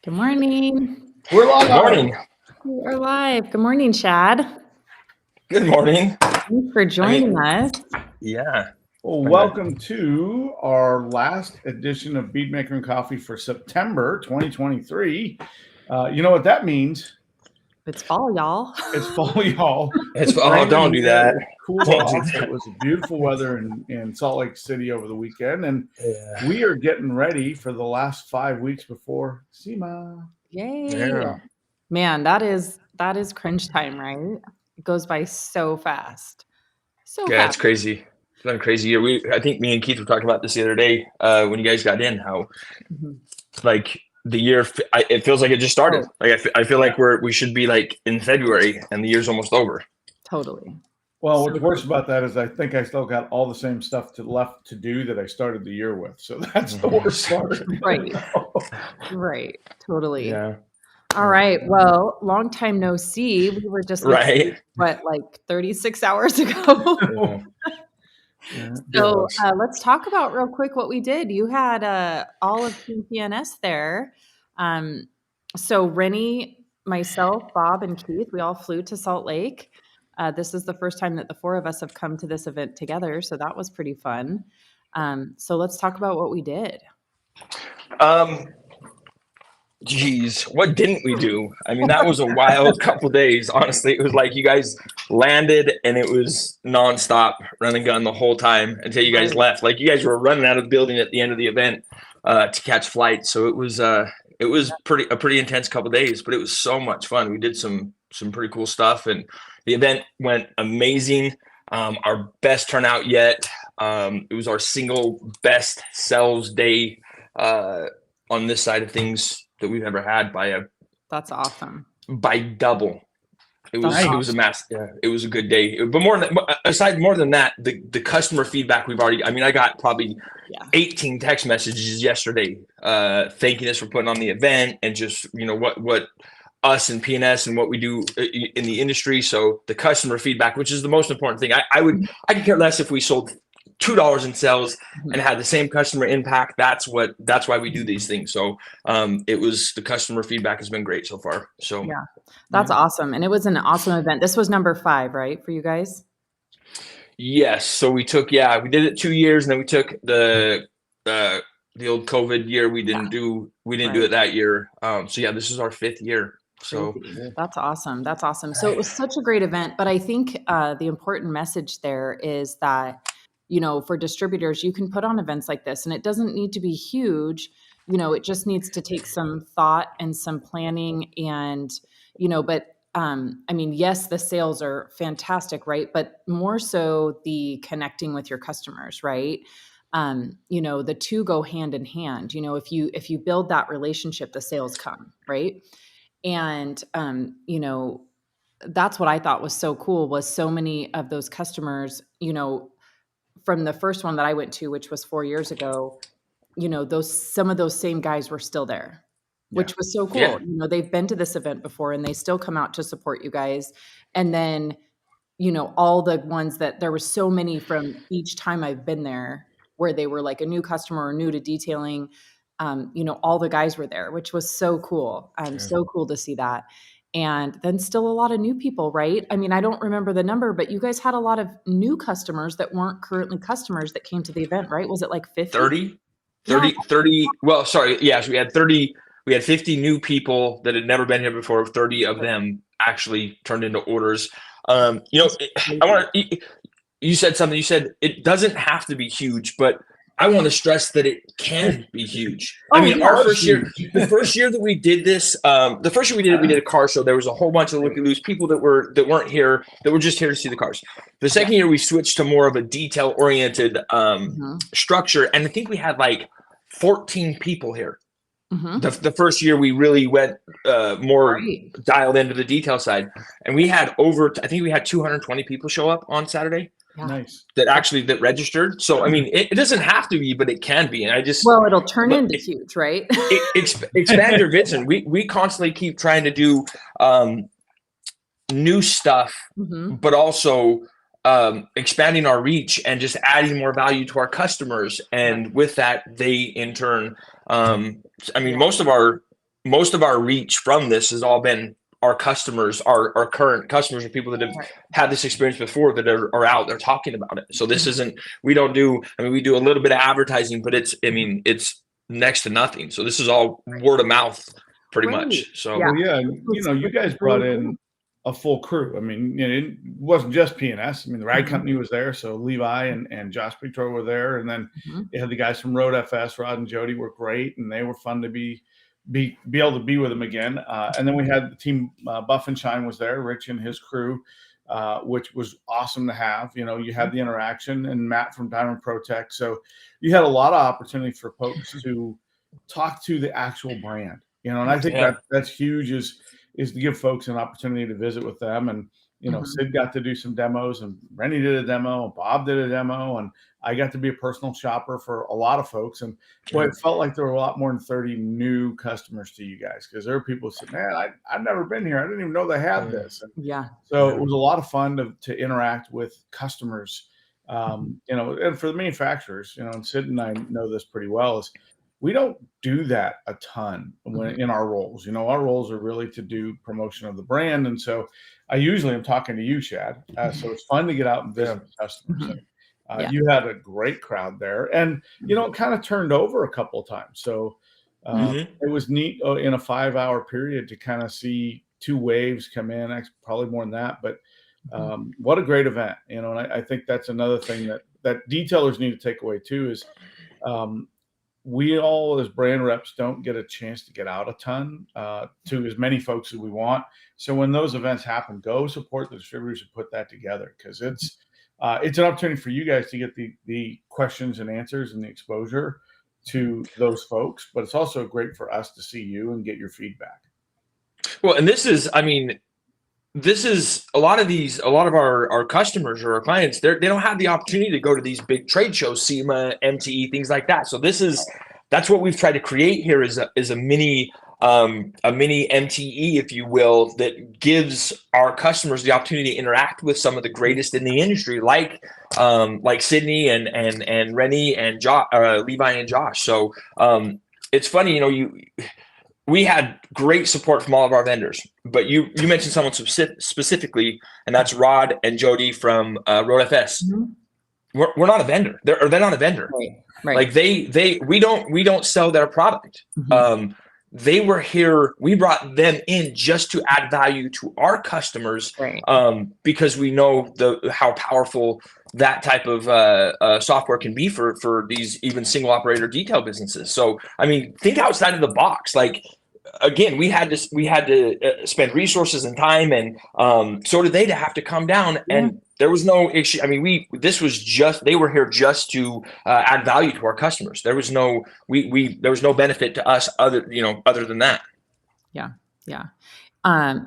Good morning. We're live. Good morning. We are live. Good morning, Shad. Good morning. Thanks for joining us. Yeah. Well, welcome to our last edition of Bead Maker and Coffee for September 2023. You know what that means? It's fall, y'all. It's fall, y'all. Don't do that. Cooled Don't off. do that. It was beautiful weather in Salt Lake City over the weekend, and we are getting ready for the last 5 weeks before SEMA. Yay. Yeah. Man, that is crunch time, right? It goes by so fast. Yeah, it's crazy. It's been a crazy year. I think me and Keith were talking about this the other day when you guys got in, how like the year, it feels like it just started. Like I feel like we should be like in February and the year's almost over. Totally. Well, what's worse about that is I think I still got all the same stuff left to do that I started the year with. So that's the worst part. Right. Right. Totally. Yeah. All right. Well, long time no see. We were just like 36 hours ago. So let's talk about real quick what we did. You had all of P&S there. So Rennie, myself, Bob, and Keith, we all flew to Salt Lake. This is the first time that the four of us have come to this event together, so that was pretty fun. So let's talk about what we did. Geez, what didn't we do? I mean, that was a wild couple days. Honestly, it was like you guys landed and it was nonstop run and gun the whole time until you guys left. Like you guys were running out of the building at the end of the event to catch flight. So it was a pretty intense couple days, but it was so much fun. We did some pretty cool stuff, and the event went amazing. Our best turnout yet. It was our single best sales day on this side of things that we've ever had that's awesome. By double. It was a mass. Yeah, it was a good day. But more than that, the customer feedback I got probably 18 text messages yesterday thanking us for putting on the event and just what us and P&S and what we do in the industry. So the customer feedback, which is the most important thing. I could care less if we sold $2 in sales and had the same customer impact. That's why we do these things. So the customer feedback has been great so far. So yeah, that's awesome. And it was an awesome event. This was number 5, right? For you guys? Yes. So we did it 2 years, and then we took the old COVID year. We didn't do it that year. This is our 5th year. So that's awesome. That's awesome. So it was such a great event, but I think the important message there is that, for distributors, you can put on events like this, and it doesn't need to be huge. It just needs to take some thought and some planning and, but yes, the sales are fantastic, right? But more so the connecting with your customers, right? The two go hand in hand. If you build that relationship, the sales come, right? And, that's what I thought was so cool, was so many of those customers, from the first one that I went to, which was 4 years ago, some of those same guys were still there, which was so cool. Yeah. They've been to this event before and they still come out to support you guys. And then, all the ones that there were so many from each time I've been there where they were like a new customer or new to detailing, all the guys were there, which was so cool. So cool to see that. And then still a lot of new people, right? I mean, I don't remember the number, but you guys had a lot of new customers that weren't currently customers that came to the event, right? Was it like 50? 30. Well, sorry. Yes, we had 30. We had 50 new people that had never been here before. 30 of them actually turned into orders. You said something. You said it doesn't have to be huge, but I want to stress that it can be huge. Our first year, the first year that we did this, the first year we did a car show. There was a whole bunch of looky-loos people that weren't here, that were just here to see the cars. The second year we switched to more of a detail-oriented structure, and I think we had like 14 people here. The first year we really went more dialed into the detail side, and we had I think we had 220 people show up on Saturday. Yeah. Nice. That registered. So, it doesn't have to be, but it can be. And it'll turn into huge, right? Expand your vision. We constantly keep trying to do new stuff, but also expanding our reach and just adding more value to our customers. And with that, they in turn, most of our most of our reach from this has all been our customers, our current customers, or people that have had this experience before that are out there talking about it. So this isn't, we don't do, I mean, we do a little bit of advertising, but it's, I mean, it's next to nothing. So this is all word of mouth pretty Great. much. So Well, yeah, This and, was you guys really brought in a full crew. I mean, it wasn't just P&S. I mean, the ride Mhm. company was there, so Levi and Josh Petro were there, and then Mhm. they had the guys from Road FS. Rod and Jody were great, and they were fun to be able to be with them again. And then we had the team, Buff and Shine was there, Rich and his crew, which was awesome to have. You had the interaction, and Matt from Diamond Protect. So you had a lot of opportunity for folks to talk to the actual brand. And I think Yeah. that's huge, is to give folks an opportunity to visit with them. And Mhm. Sid got to do some demos, and Rennie did a demo, and Bob did a demo, and I got to be a personal shopper for a lot of folks. And boy, it felt like there were a lot more than 30 new customers to you guys, because there were people who said, "Man, I've never been here. I didn't even know they had this." And Yeah. so it was a lot of fun to interact with customers. And for the manufacturers, and Sid and I know this pretty well, is we don't do that a ton when in our roles. Our roles are really to do promotion of the brand. And so I usually am talking to you, Shad. So it's fun to get out and visit customers. Mhm. And Yeah. you had a great crowd there. And, it kind of turned over a couple of times. So it was neat in a 5-hour period to kind of see two waves come in, actually, probably more than that. But what a great event, and I think that's another thing that detailers need to take away too, is um, we all as brand reps don't get a chance to get out a ton to as many folks as we want. So when those events happen, go support the distributors who put that together, because it's an opportunity for you guys to get the questions and answers and the exposure to those folks, but it's also great for us to see you and get your feedback. Well, and this is, I mean, this is a lot of our customers or our clients, they don't have the opportunity to go to these big trade shows, SEMA, MTE, things like that. So that's what we've tried to create here, is a mini MTE, if you will, that gives our customers the opportunity to interact with some of the greatest in the industry, like Sydney and Rennie and Levi and Josh. So it's funny, we had great support from all of our vendors, but you mentioned someone specifically, and that's Rod and Jody from Road FS. Mhm. We're not a vendor. They're not a vendor. Right. Like we don't sell their product. Mhm. They were here. We brought them in just to add value to our customers, Right. because we know how powerful that type of software can be for these even single operator detail businesses. So I mean, think outside of the box. Like, again, we had to spend resources and time, and so did they, to have to come down. Yeah. And there was no issue. I mean, they were here just to add value to our customers. There was no there was no benefit to us other than that. Yeah. Yeah.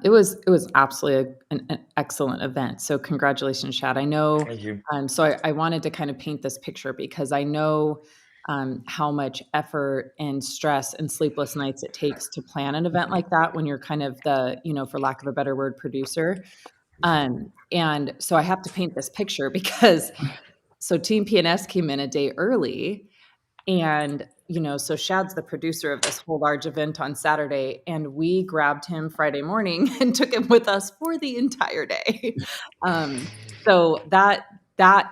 It was absolutely an excellent event. So congratulations, Shad. I know. Thank you. So I wanted to kind of paint this picture, because I know how much effort and stress and sleepless nights it takes to plan an event like that when you're kind of the, for lack of a better word, producer. And so I have to paint this picture because Team P&S came in a day early, and, so Shad's the producer of this whole large event on Saturday, and we grabbed him Friday morning and took him with us for the entire day. So that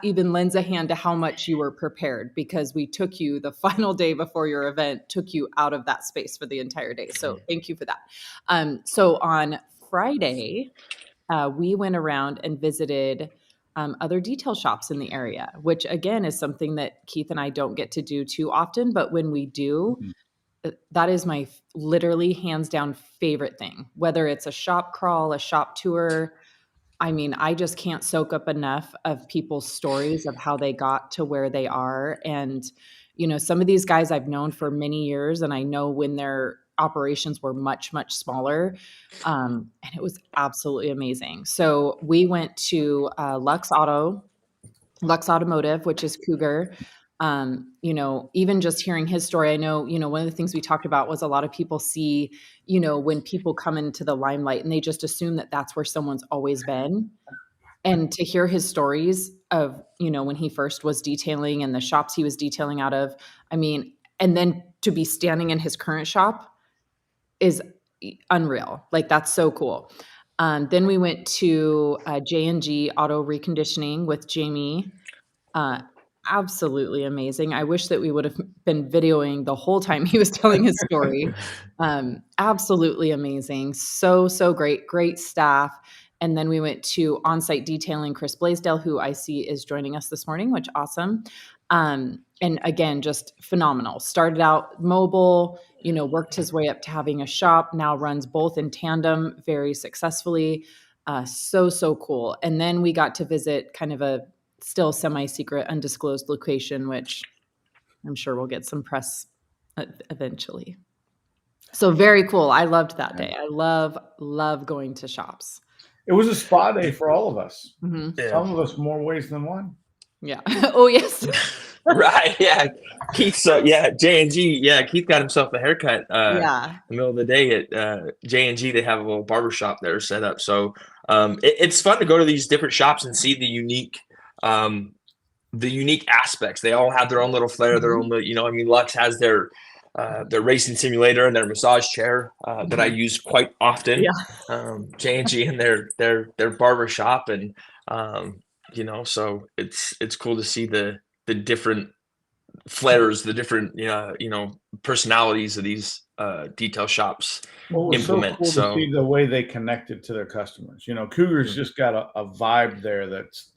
even lends a hand to how much you were prepared, because we took you the final day before your event, took you out of that space for the entire day. So thank you for that. So on Friday, we went around and visited other detail shops in the area, which again is something that Keith and I don't get to do too often. But when we do, that is my literally hands down favorite thing, whether it's a shop crawl, a shop tour. I mean, I just can't soak up enough of people's stories of how they got to where they are. And, some of these guys I've known for many years, and I know when their operations were much, much smaller. And it was absolutely amazing. So we went to Lux Automotive, which is Cougar. Even just hearing his story, I know, one of the things we talked about was a lot of people see, when people come into the limelight and they just assume that that's where someone's always been. And to hear his stories of, when he first was detailing and the shops he was detailing out of, I mean, and then to be standing in his current shop, is unreal. Like, that's so cool. Then we went to J&G Auto Reconditioning with Jamie. Absolutely amazing. I wish that we would have been videoing the whole time he was telling his story. Absolutely amazing. So great. Great staff. And then we went to On-Site Detailing, Chris Blaisdell, who I see is joining us this morning, which awesome. And again, just phenomenal. Started out mobile, worked his way up to having a shop, now runs both in tandem very successfully. So cool. And then we got to visit kind of a still semi-secret, undisclosed location, which I'm sure we'll get some press eventually. So very cool. I loved that day. I love going to shops. It was a spa day for all of us. Mm-hmm. Yeah. Some of us more ways than one. Yeah. Oh, yes. Right. Yeah. Keith. So J&G. Yeah. Keith got himself a haircut. In the middle of the day at J&G. They have a little barber shop there set up. So it's fun to go to these different shops and see the unique aspects. They all have their own little flair, their own. Lux has their racing simulator and their massage chair that I use quite often. Yeah. J&G and their barber shop, and so it's cool to see the different flares, the different personalities of these detail shops implement. So cool to see the way they connected to their customers. Cougar's just got a vibe there that's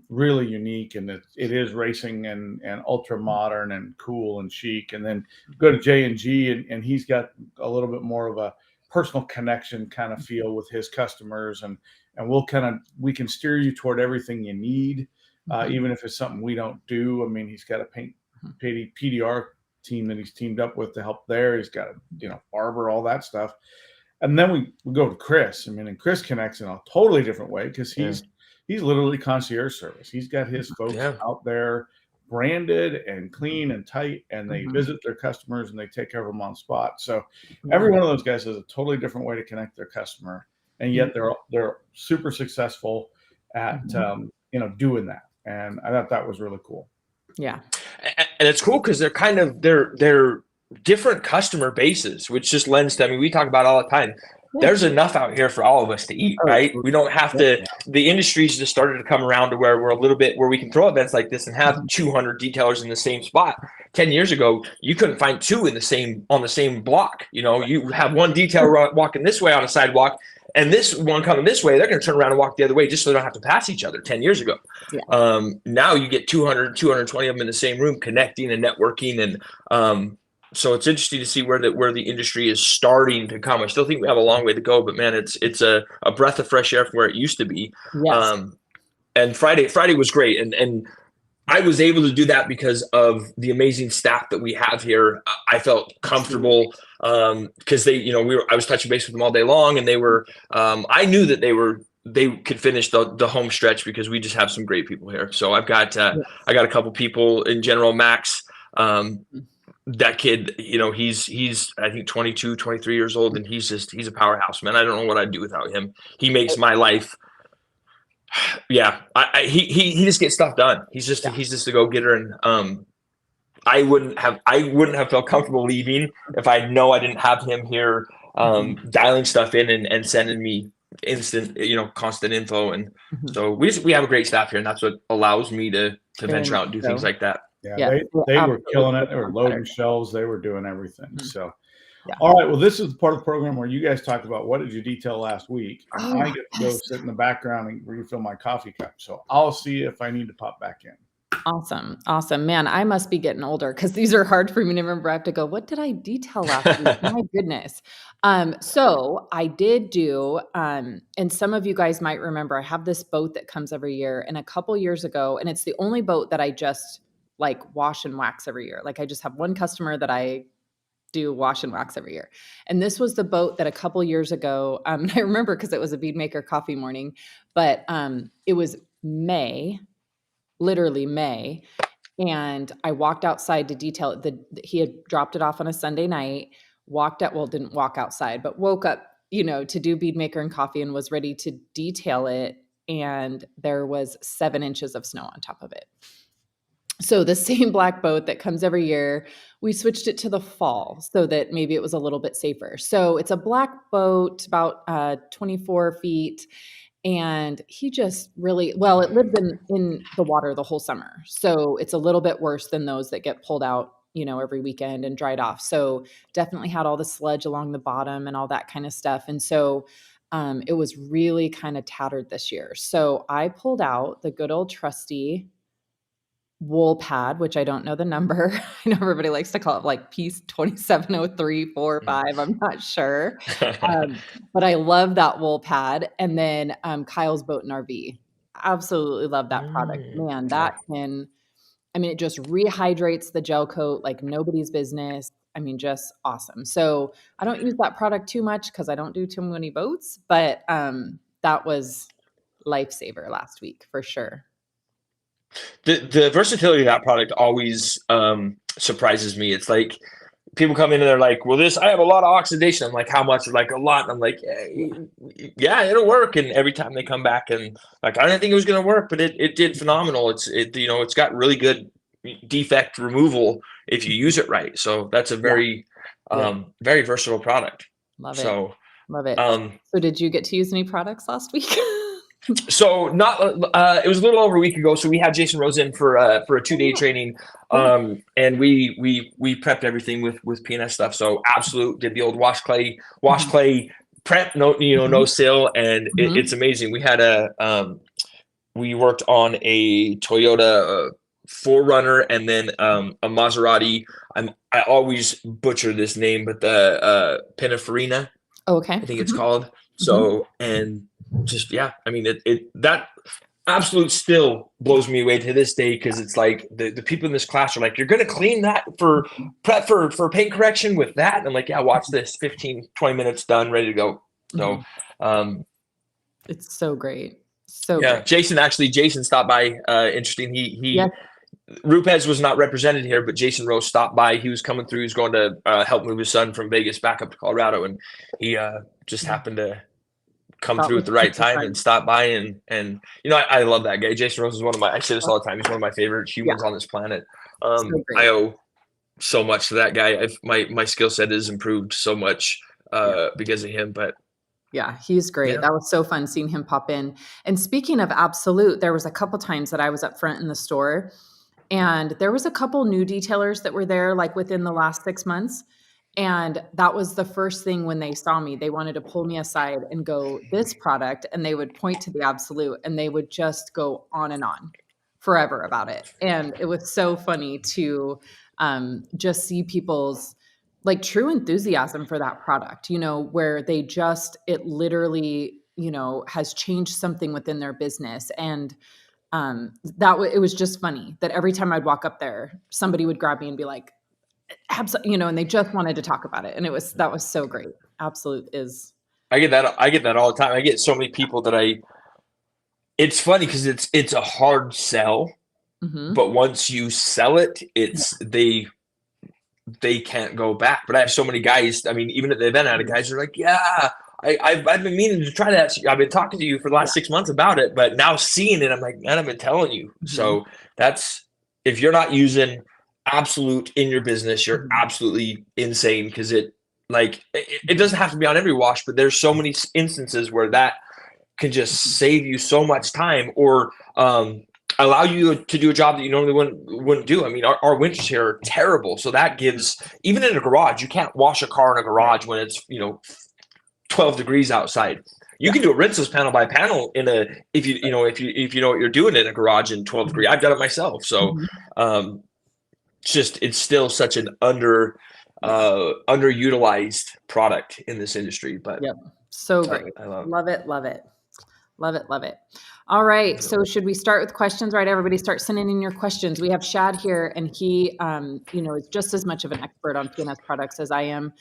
really unique, and it is racing and ultra modern and cool and chic. And then go to J&G and he's got a little bit more of a personal connection kind of feel with his customers, and we can steer you toward everything you need, even if it's something we don't do. I mean, he's got a paint PDR team that he's teamed up with to help there. He's got a barber, all that stuff. And then we go to Chris. I mean, and Chris connects in a totally different way because he's literally concierge service. He's got his folks out there branded and clean and tight, and they visit their customers and they take care of them on spot. So every one of those guys has a totally different way to connect their customer, and yet they're super successful at doing that. And I thought that was really cool. Yeah. And it's cool because they're different customer bases, which just lends to, we talk about all the time. There's enough out here for all of us to eat, right? We don't have to, the industry's just started to come around to where we're a little bit, where we can throw events like this and have 200 detailers in the same spot. 10 years ago, you couldn't find two on the same block. You have one detailer walking this way on a sidewalk, and this one coming this way, they're going to turn around and walk the other way just so they don't have to pass each other 10 years ago. Yeah. Now you get 200, 220 of them in the same room connecting and networking. And so it's interesting to see where the industry is starting to come. I still think we have a long way to go, but man, it's a breath of fresh air from where it used to be. Yes. And Friday was great. And I was able to do that because of the amazing staff that we have here. I felt comfortable because I was touching base with them all day long, and they were. I knew that they could finish the home stretch because we just have some great people here. So I got a couple people in general. Max, that kid, he's I think 22, 23 years old, and he's a powerhouse, man. I don't know what I'd do without him. He makes my life. Yeah, he just gets stuff done. He's just a go-getter, and I wouldn't have felt comfortable leaving if I know I didn't have him here dialing stuff in and sending me instant, constant info. And so we have a great staff here, and that's what allows me to venture out and do things like that. Yeah, they were killing it. They were loading shelves. They were doing everything. So. Yeah. All right. Well, this is the part of the program where you guys talk about what did you detail last week. And I get to go sit in the background and refill my coffee cup. So I'll see if I need to pop back in. Awesome. Man, I must be getting older because these are hard for me to remember. I have to go, what did I detail last week? My goodness. So I did do, and some of you guys might remember, I have this boat that comes every year. And a couple years ago, and it's the only boat that I just wash and wax every year. I just have one customer that I do wash and wax every year. And this was the boat that a couple years ago, and I remember because it was a Bead Maker coffee morning, but it was May, literally May. And I walked outside to detail it. He had dropped it off on a Sunday night, didn't walk outside, but woke up, to do Bead Maker and coffee and was ready to detail it. And there was 7 inches of snow on top of it. So the same black boat that comes every year, we switched it to the fall so that maybe it was a little bit safer. So it's a black boat, about 24 feet. And he just really, well, it lives in the water the whole summer. So it's a little bit worse than those that get pulled out, every weekend and dried off. So definitely had all the sludge along the bottom and all that kind of stuff. And so it was really kind of tattered this year. So I pulled out the good old trusty wool pad, which I don't know the number. I know everybody likes to call it like piece 270345. I'm not sure. But I love that wool pad. And then Kyle's Boat and RV. Absolutely love that product. Man, that it just rehydrates the gel coat like nobody's business. Just awesome. So I don't use that product too much because I don't do too many boats, but that was lifesaver last week for sure. The versatility of that product always surprises me. It's like people come in and they're like, well, I have a lot of oxidation. I'm like, how much? They're like, a lot. And I'm like, yeah, it'll work. And every time they come back and like, I didn't think it was going to work, but it did phenomenal. It's got really good defect removal if you use it right. So that's a very very versatile product. Love it. So love it. So did you get to use any products last week? So not it was a little over a week ago. So we had Jason Rose in for a 2-day training, and we prepped everything with P&S stuff. So absolute did the old wash clay prep, no seal, and it's amazing. We had we worked on a Toyota 4Runner and then a Maserati. I always butcher this name, but the Pininfarina. Oh, okay. I think it's called. So and just that absolute still blows me away to this day, because it's like the people in this class are like, you're gonna clean that for prep for paint correction with that, and I'm like, yeah, watch this, 15-20 minutes done, ready to go. So it's so great. So yeah, great. Jason stopped by. Interesting. He Rupes was not represented here, but Jason Rose stopped by. He was coming through. He was going to help move his son from Vegas back up to Colorado, and he just happened to come through at the right time and stop by. And I love that guy. Jason Rose is I say this all the time. He's one of my favorite humans on this planet. I owe so much to that guy. My skill set has improved so much because of him. But yeah, he's great. Yeah. That was so fun seeing him pop in. And speaking of Absolute, there was a couple times that I was up front in the store, and there was a couple new detailers that were there like within the last 6 months. And that was the first thing when they saw me, they wanted to pull me aside and go, this product, and they would point to the Absolute, and they would just go on and on forever about it. And it was so funny to just see people's like true enthusiasm for that product, where it literally, has changed something within their business. And it was just funny that every time I'd walk up there, somebody would grab me and be like, and they just wanted to talk about it. And that was so great. Absolute is. I get that all the time. I get so many people that it's funny because it's a hard sell, but once you sell it, they can't go back. But I have so many guys. I mean, even at the event, I had guys who are like, yeah, I've been meaning to try that. I've been talking to you for the last 6 months about it, but now seeing it, I'm like, man, I've been telling you. So that's, if you're not using Absolute in your business, you're absolutely insane, because it doesn't have to be on every wash, but there's so many instances where that can just save you so much time, or allow you to do a job that you normally wouldn't do. I mean, our winters here are terrible, so that gives, even in a garage, you can't wash a car in a garage when it's 12 degrees outside. You can do a rinseless panel by panel if you know what you're doing in a garage in 12 degrees. I've done it myself, so it's still such an underutilized product in this industry. But so great. I love it. All right, so should we start with questions? Right, everybody start sending in your questions. We have Shad here, and he is just as much of an expert on P&S products as I am.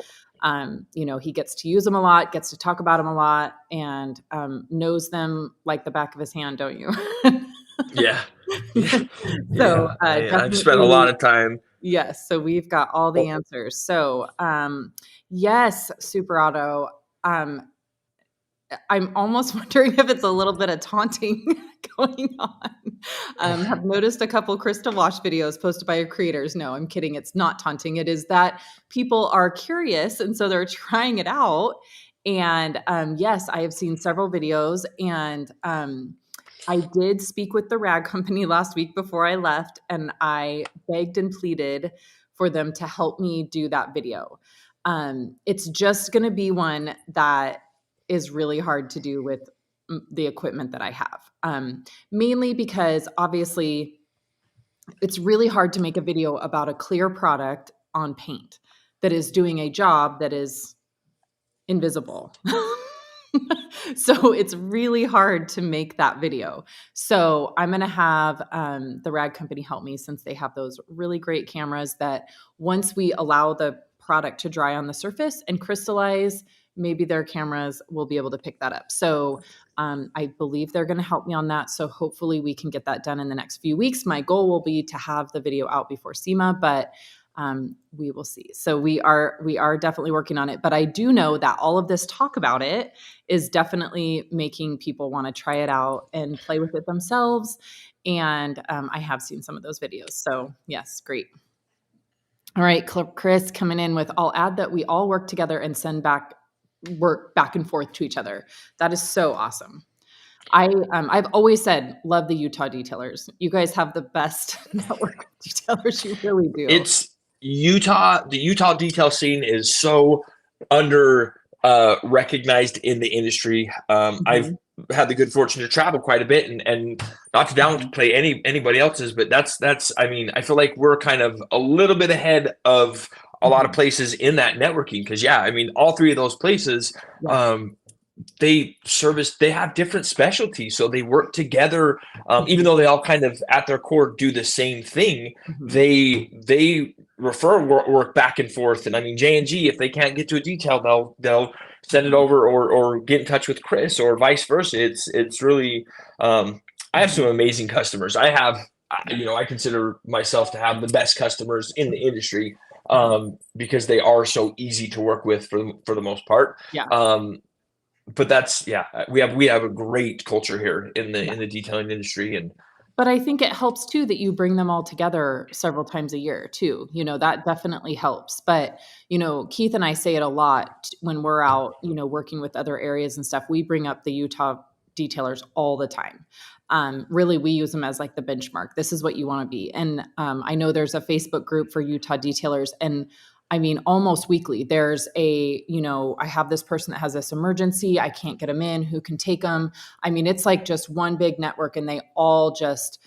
He gets to use them a lot, gets to talk about them a lot, and knows them like the back of his hand, don't you? Yeah. So I've spent a lot of time. Yes. So we've got all the answers. So yes, Super Auto. I'm almost wondering if it's a little bit of taunting going on. Have noticed a couple crystal wash videos posted by your creators. No, I'm kidding. It's not taunting. It is that people are curious, and so they're trying it out. And yes, I have seen several videos, and I did speak with the rag company last week before I left, and I begged and pleaded for them to help me do that video. It's just going to be one that is really hard to do with the equipment that I have. Mainly because obviously it's really hard to make a video about a clear product on paint that is doing a job that is invisible. So it's really hard to make that video. So I'm going to have the rag company help me, since they have those really great cameras that once we allow the product to dry on the surface and crystallize, maybe their cameras will be able to pick that up. So I believe they're going to help me on that. So hopefully we can get that done in the next few weeks. My goal will be to have the video out before SEMA, but we will see. So we are definitely working on it. But I do know that all of this talk about it is definitely making people want to try it out and play with it themselves. And I have seen some of those videos. So yes, great. All right, Chris coming in with, I'll add that we all work together and work back and forth to each other. That is so awesome. I've always said, love the Utah detailers. You guys have the best network of detailers. You really do. It's Utah. The Utah detail scene is so under recognized in the industry. I've had the good fortune to travel quite a bit, and not to downplay anybody else's, but that's I mean, I feel like we're kind of a little bit ahead of a lot of places in that networking, because I mean, all three of those places, they have different specialties, so they work together. Even though they all kind of at their core do the same thing, they refer work back and forth. And I mean, J&G, if they can't get to a detail, they'll send it over or get in touch with Chris, or vice versa. It's really I have some amazing customers. I consider myself to have the best customers in the industry, because they are so easy to work with for the most part. But that's we have a great culture here in the detailing industry. But I think it helps too that you bring them all together several times a year too. That definitely helps. But Keith and I say it a lot when we're out working with other areas and stuff. We bring up the Utah detailers all the time. Really, we use them as like the benchmark. This is what you want to be. And I know there's a Facebook group for Utah detailers, and I mean, almost weekly, there's I have this person that has this emergency. I can't get them in. Who can take them? I mean, it's like just one big network, and they all just,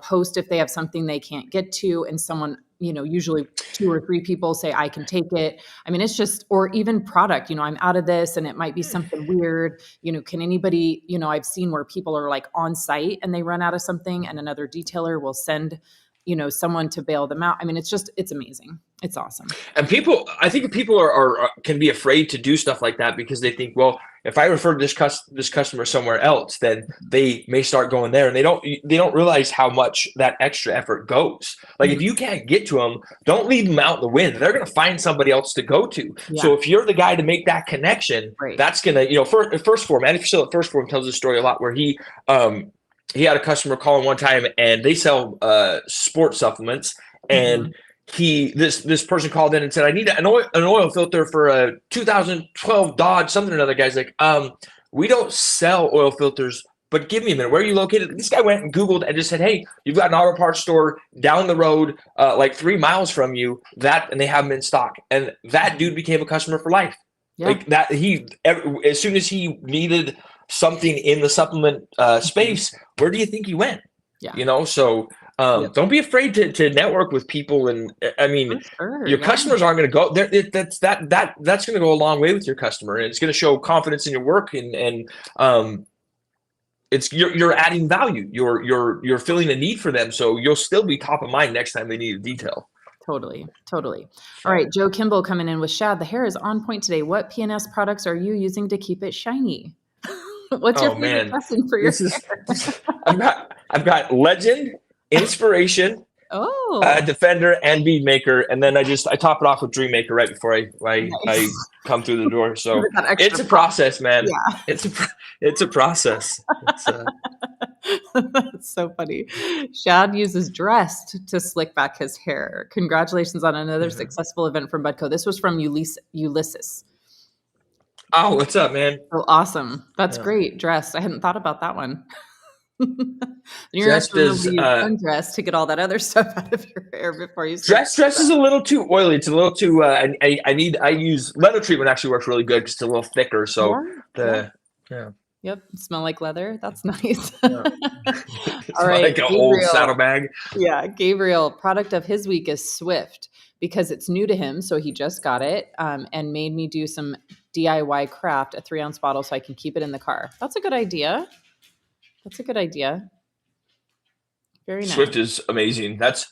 post if they have something they can't get to. And someone, usually 2 or 3 people say, I can take it. I mean, it's just, or even product, I'm out of this and it might be something weird. Can anybody, I've seen where people are like on site and they run out of something, and another detailer will send someone to bail them out. I mean, it's amazing. It's awesome. And I think people are can be afraid to do stuff like that, because they think, well, if I refer this customer somewhere else, then they may start going there, and they don't realize how much that extra effort goes. Like, if you can't get to them, don't leave them out in the wind. They're going to find somebody else to go to. So if you're the guy to make that connection, that's going to, First Form, Andy Priscilla at First Form tells a story a lot where he had a customer call in one time, and they sell sports supplements, and this person called in and said, I need an oil filter for a 2012 Dodge something or another. Guy's like, we don't sell oil filters, but give me a minute. Where are you located? This guy went and Googled and just said, hey, you've got an auto parts store down the road, like 3 miles from you, and they have them in stock. And that dude became a customer for life. Like that, as soon as he needed something in the supplement space, where do you think he went? So don't be afraid to network with people. And I mean, your customers aren't going to go there. That's going to go a long way with your customer, and it's going to show confidence in your work, and it's you're adding value. You're filling a need for them, so you'll still be top of mind next time they need a detail. Totally. All right, Joe Kimball coming in with, Shad, the hair is on point today. What P&S products are you using to keep it shiny? What's your favorite lesson for your hair? I've got Legend, Inspiration, Oh, Defender and Bead Maker, and then I top it off with Dream Maker right before I nice. come through the door. Give So it that extra it's a pop. process, man. Yeah. It's a process. That's so funny. Shad uses Dressed to slick back his hair. Congratulations on another successful event from BUDDCO. This was from Ulysses. Oh, what's up, man? Oh, awesome. That's great. Dressed. I hadn't thought about that one. You're Dressed going to is leave undressed to get all that other stuff out of your hair before you sleep. Dress is a little too oily. It's a little too. I use leather treatment. Actually works really good because it's a little thicker. So Yep. Smell like leather. That's nice. It's all right, like an old saddlebag. Yeah, Gabriel. Product of his week is Swift because it's new to him, so he just got it and made me do some DIY craft, a 3-ounce bottle, so I can keep it in the car. That's a good idea. Very nice. Swift is amazing. That's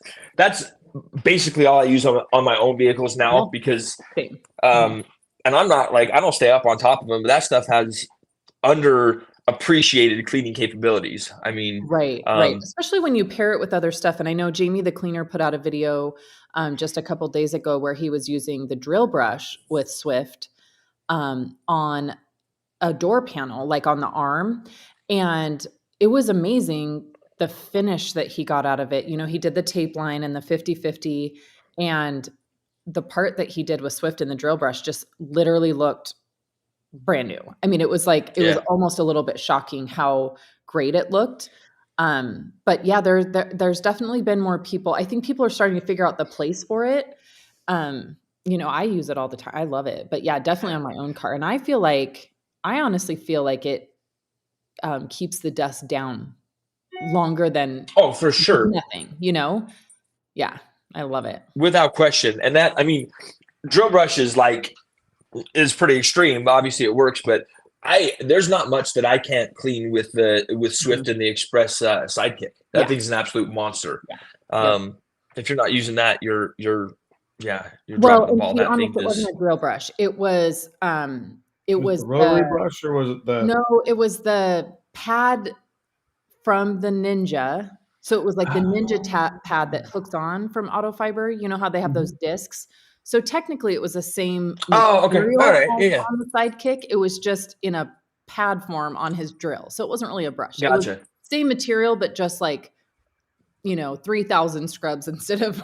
basically all I use on my own vehicles now because and I'm not I don't stay up on top of them, but that stuff has underappreciated cleaning capabilities. I mean, right. Especially when you pair it with other stuff. And I know Jamie the cleaner put out a video just a couple days ago where he was using the drill brush with Swift on a door panel, like on the arm. And it was amazing the finish that he got out of it. He did the tape line and the 50-50, and the part that he did with Swift and the drill brush just literally looked brand new. I mean, it was was almost a little bit shocking how great it looked. But yeah, there's definitely been more people. I think people are starting to figure out the place for it. I use it all the time. I love it. But yeah, definitely on my own car. And I honestly feel like it keeps the dust down longer than for sure nothing. Yeah, I love it without question. And that, I mean, drill brush is pretty extreme. Obviously, it works, but there's not much that I can't clean with Swift and the Express Sidekick. That thing's an absolute monster. Yeah. If you're not using that, you're dropping the ball. To be honest, it wasn't a drill brush. It was the rotary brush, or was it No, it was the pad from the Ninja. So it was like the Ninja pad that hooks on from Auto Fiber. You know how they have those discs? So technically it was the same material on the Sidekick. It was just in a pad form on his drill. So it wasn't really a brush. Gotcha. It was same material, but just 3,000 scrubs instead of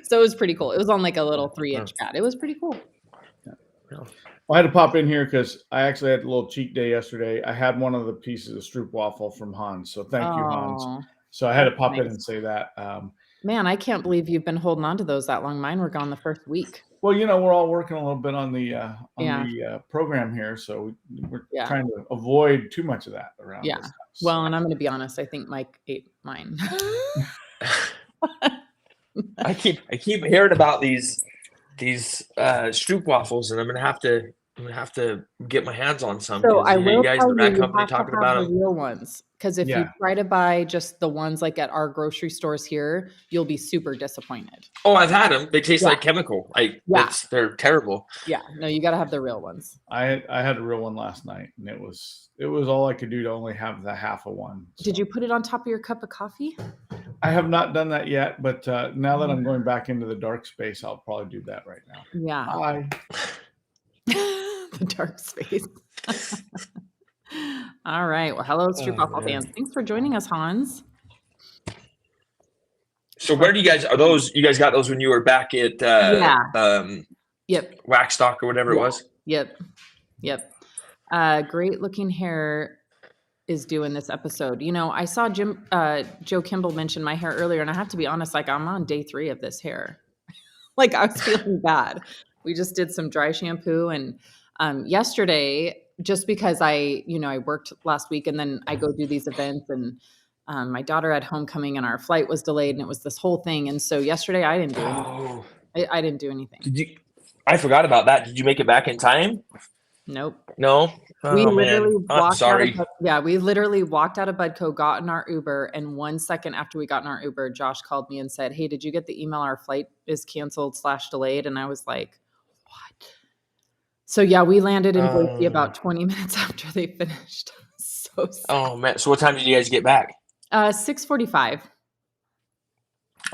So it was pretty cool. It was on a little 3-inch pad. It was pretty cool. Well, I had to pop in here because I actually had a little cheat day yesterday. I had one of the pieces of Stroop waffle from Hans. So thank you, Hans. So I had to pop in and say that. Man, I can't believe you've been holding on to those that long. Mine were gone the first week. Well, we're all working a little bit on the program here, so we're trying to avoid too much of that around. Yeah. Well, and I'm going to be honest. I think Mike ate mine. I keep hearing about these Stroop waffles, and I'm gonna have to get my hands on some. So I will you guys tell in the you, company talking about the them. real ones, because if you try to buy just the ones at our grocery stores here, you'll be super disappointed. Oh, I've had them. They taste like chemical. They're terrible. Yeah, no, you got to have the real ones. I had a real one last night, and it was all I could do to only have the half of one. So. Did you put it on top of your cup of coffee? I have not done that yet, but now that I'm going back into the dark space, I'll probably do that right now. Yeah. Bye. The dark space. All right. Well, hello, Stroop waffle fans. Thanks for joining us, Hans. So where do you guys you guys got those when you were back at Wax Stock or whatever it was? Yep. Great looking hair is doing this episode. I saw Joe Kimball mention my hair earlier, and I have to be honest, I'm on day 3 of this hair. I was feeling bad. We just did some dry shampoo, and yesterday, just because I worked last week, and then I go do these events, and my daughter had homecoming, and our flight was delayed, and it was this whole thing. And so yesterday I didn't do anything. I didn't do anything. I forgot about that. Did you make it back in time? Nope. No. We literally I'm sorry. We literally walked out of BUDDCO, got in our Uber, and 1 second after we got in our Uber, Josh called me and said, "Hey, did you get the email? Our flight is canceled / delayed." And I was like, "What?" So yeah, we landed in Boise about 20 minutes after they finished. So sad. Oh man! So what time did you guys get back? 6:45.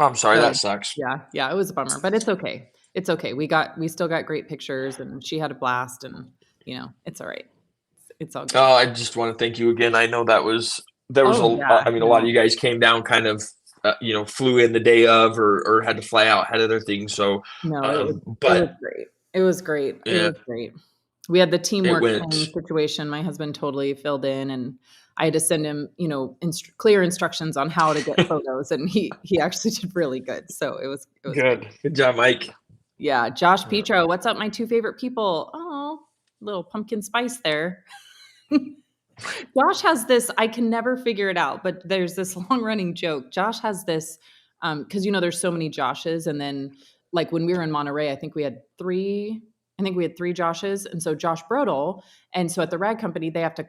I'm sorry, that So, sucks. yeah, it was a bummer, but it's okay. It's okay. We still got great pictures, and she had a blast, and, it's all right. It's all good. Oh, I just want to thank you again. I know there was Oh, yeah, I mean, a lot of no. you guys came down kind of, flew in the day of or had to fly out, had other things. So, No, it was but great. It was great. It yeah, was great. We had the it teamwork went. training situation. My husband totally filled in, and I had to send him, clear instructions on how to get photos, and he actually did really good. So it was great. Good job, Mike. Yeah, Josh Yeah. Petro, what's up, my two favorite people? Oh, little pumpkin spice there. Josh has this, I can never figure it out, but there's this long running joke. Josh has this, because there's so many Joshes, and then like when we were in Monterey, I think we had three Joshes, and so Josh Brodel, and so at the rag company they have to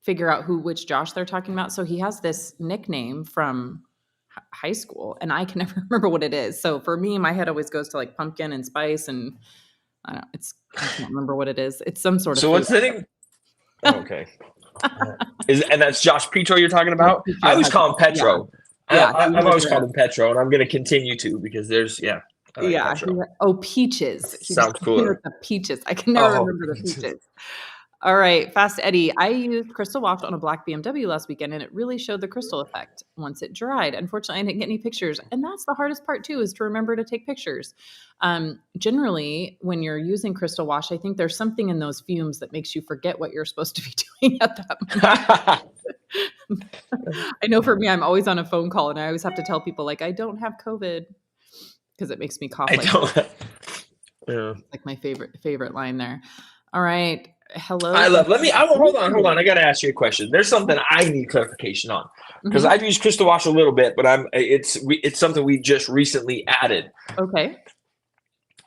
figure out which Josh they're talking about. So he has this nickname from high school, and I can never remember what it is. So for me, my head always goes to like pumpkin and spice, and I can't remember what it is. It's some sort of So food. what's the name? Okay. And that's Josh Petro you're talking Josh about? I Petro always has, call him yeah, Petro. yeah, he I've has always called him Petro, and I'm going to continue to because I like yeah, Petro. peaches. He was Sounds talking with cooler. the peaches. I can never Oh, remember the peaches. All right, Fast Eddie. I used Crystal Wash on a black BMW last weekend, and it really showed the crystal effect once it dried. Unfortunately, I didn't get any pictures, and that's the hardest part too, is to remember to take pictures. Generally, when you're using Crystal Wash, I think there's something in those fumes that makes you forget what you're supposed to be doing at that moment. I know for me, I'm always on a phone call, and I always have to tell people like I don't have COVID because it makes me cough I like don't. Yeah. like my favorite line there. All right. Hello. I love. Hold on, hold on. Ooh. I got to ask you a question. There's something I need clarification on because Mhm. I've used Crystal Wash a little bit, but it's something we just recently added. Okay.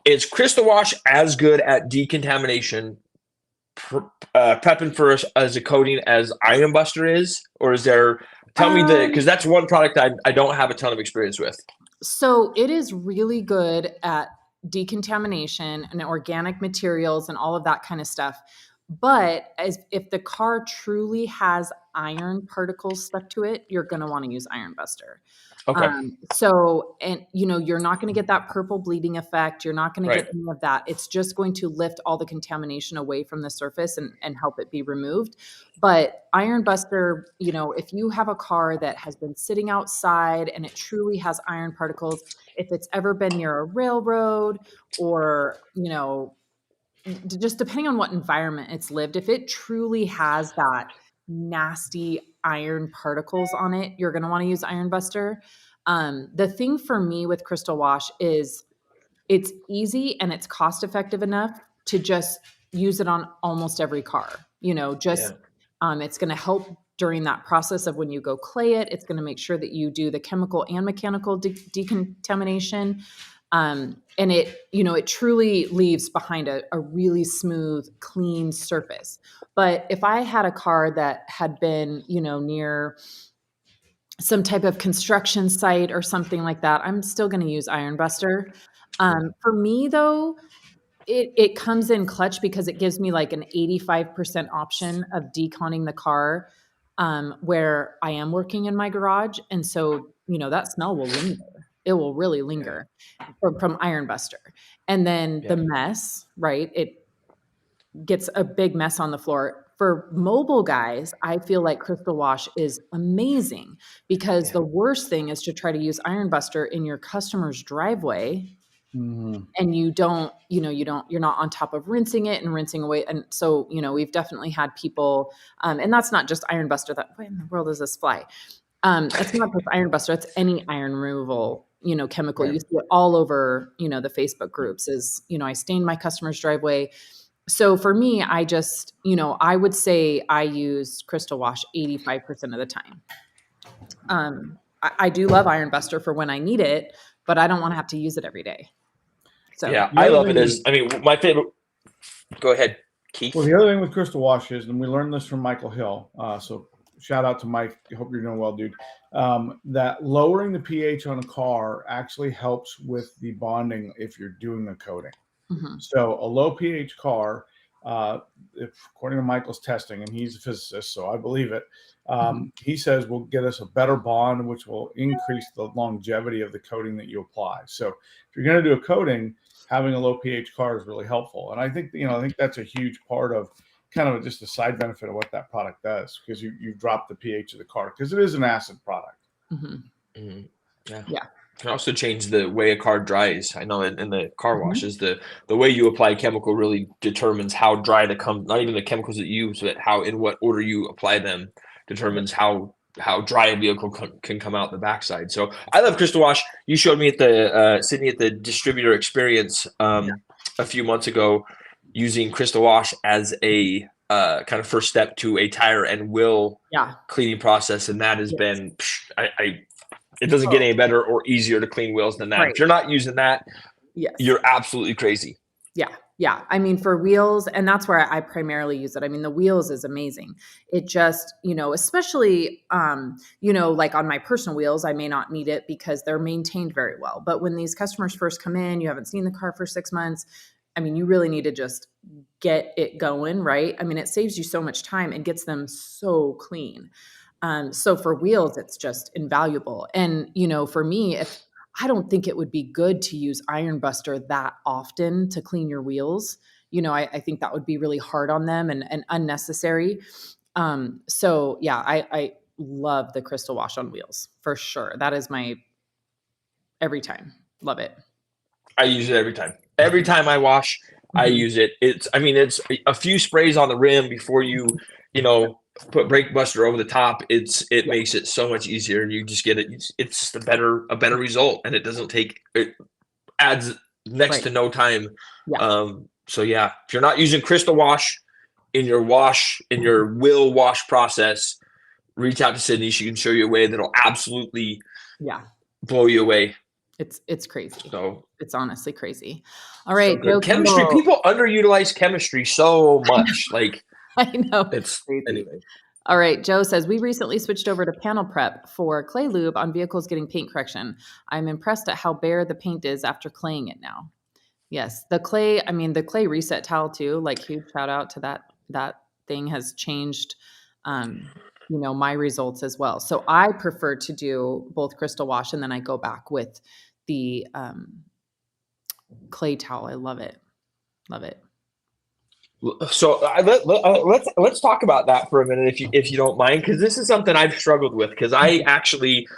Is Crystal Wash as good at decontamination prepping for us as a coating as Iron Buster is, or is there? Tell me because that's one product I don't have a ton of experience with. So it is really good at decontamination and organic materials and all of that kind of stuff. But if the car truly has iron particles stuck to it, you're going to want to use Iron Buster. Okay, So, and you're not going to get that purple bleeding effect. You're not going to right. get any of that. It's just going to lift all the contamination away from the surface and help it be removed. But Iron Buster, if you have a car that has been sitting outside and it truly has iron particles, if it's ever been near a railroad or, just depending on what environment it's lived, if it truly has that nasty iron particles on it, you're going to want to use Iron Buster. The thing for me with Crystal Wash is it's easy and it's cost effective enough to just use it on almost every car. Yeah. It's going to help during that process of when you go clay it. It's going to make sure that you do the chemical and mechanical decontamination. And it truly leaves behind a really smooth, clean surface. But if I had a car that had been, near some type of construction site or something like that, I'm still going to use Iron Buster. For me, though, it comes in clutch because it gives me like an 85% option of deconning the car where I am working in my garage. And so, that smell will linger. It will really Yeah. linger from Iron Buster. And then the Yeah. mess, right? It gets a big mess on the floor. For mobile guys, I feel like Crystal Wash is amazing because Yeah. the worst thing is to try to use Iron Buster in your customer's driveway Mhm. and you're not on top of rinsing it and rinsing away. And so, we've definitely had people, and that's not just Iron Buster. Why in the world does this fly? It's not just Iron Buster. It's any iron removal, chemical. Right. You see it all over, the Facebook groups is, I stained my customer's driveway. So for me, I just, I would say I use Crystal Wash 85% of the time. I do love Iron Buster for when I need it, but I don't want to have to use it every day. So Yeah, The I other love it. thing is, My favorite. Go ahead, well, Keith. the other thing with Crystal Wash is, and we learned this from Michael Hill. So shout out to Mike. Hope you're doing well, dude. That lowering the pH on a car actually helps with the bonding if you're doing a coating. mhm. So a low pH car according to Michael's testing, and he's a physicist, so I believe it. He says will get us a better bond, which will increase the longevity of the coating that you apply. So if you're going to do a coating, having a low pH car is really helpful. And I think, I think that's a huge part of kind of just a side benefit of what that product does, because you drop the pH of the car, because it is an acid product. Yeah. Yeah. Can also change the way a car dries. I know in the car washes, the way you apply chemical really determines how dry to come. Not even the chemicals that you use, but how in what order you apply them determines how dry a vehicle can come out the backside. So I love Crystal Wash. You showed me at the Sydney at the distributor experience a few months ago, using Crystal Wash as a kind of first step to a tire and wheel cleaning process, and that has been it doesn't get any better or easier to clean wheels than that. Right. If you're not using that, you're absolutely crazy. Yeah. Yeah. I mean, for wheels, and that's where I primarily use it. I mean, the wheels is amazing. It just, especially, like on my personal wheels, I may not need it because they're maintained very well. But when these customers first come in, you haven't seen the car for 6 months. I mean, you really need to just get it going, right? I mean, it saves you so much time and gets them so clean. So for wheels, it's just invaluable. And, for me, I don't think it would be good to use Iron Buster that often to clean your wheels. I think that would be really hard on them and unnecessary. So yeah, I love the Crystal Wash on wheels for sure. That is my every time. Love it. I use it every time. Every time I wash, I use it. It's a few sprays on the rim before you put brake buster over the top. It makes it so much easier, and you just get it. It's a better result, and it doesn't take. It adds next to no time. So yeah, if you're not using Crystal Wash in your wheel wash process, reach out to Sydney. She can show you a way that'll absolutely blow you away. It's crazy. So it's honestly crazy. All right, so chemistry. People underutilize chemistry so much. I know. It's crazy. Anyway. All right. Joe says, we recently switched over to panel prep for clay lube on vehicles getting paint correction. I'm impressed at how bare the paint is after claying it now. Yes. The clay reset towel too, huge shout out to that thing has changed, my results as well. So I prefer to do both Crystal Wash and then I go back with the clay towel. I love it. Love it. So let's talk about that for a minute, if you don't mind, because this is something I've struggled with, because I actually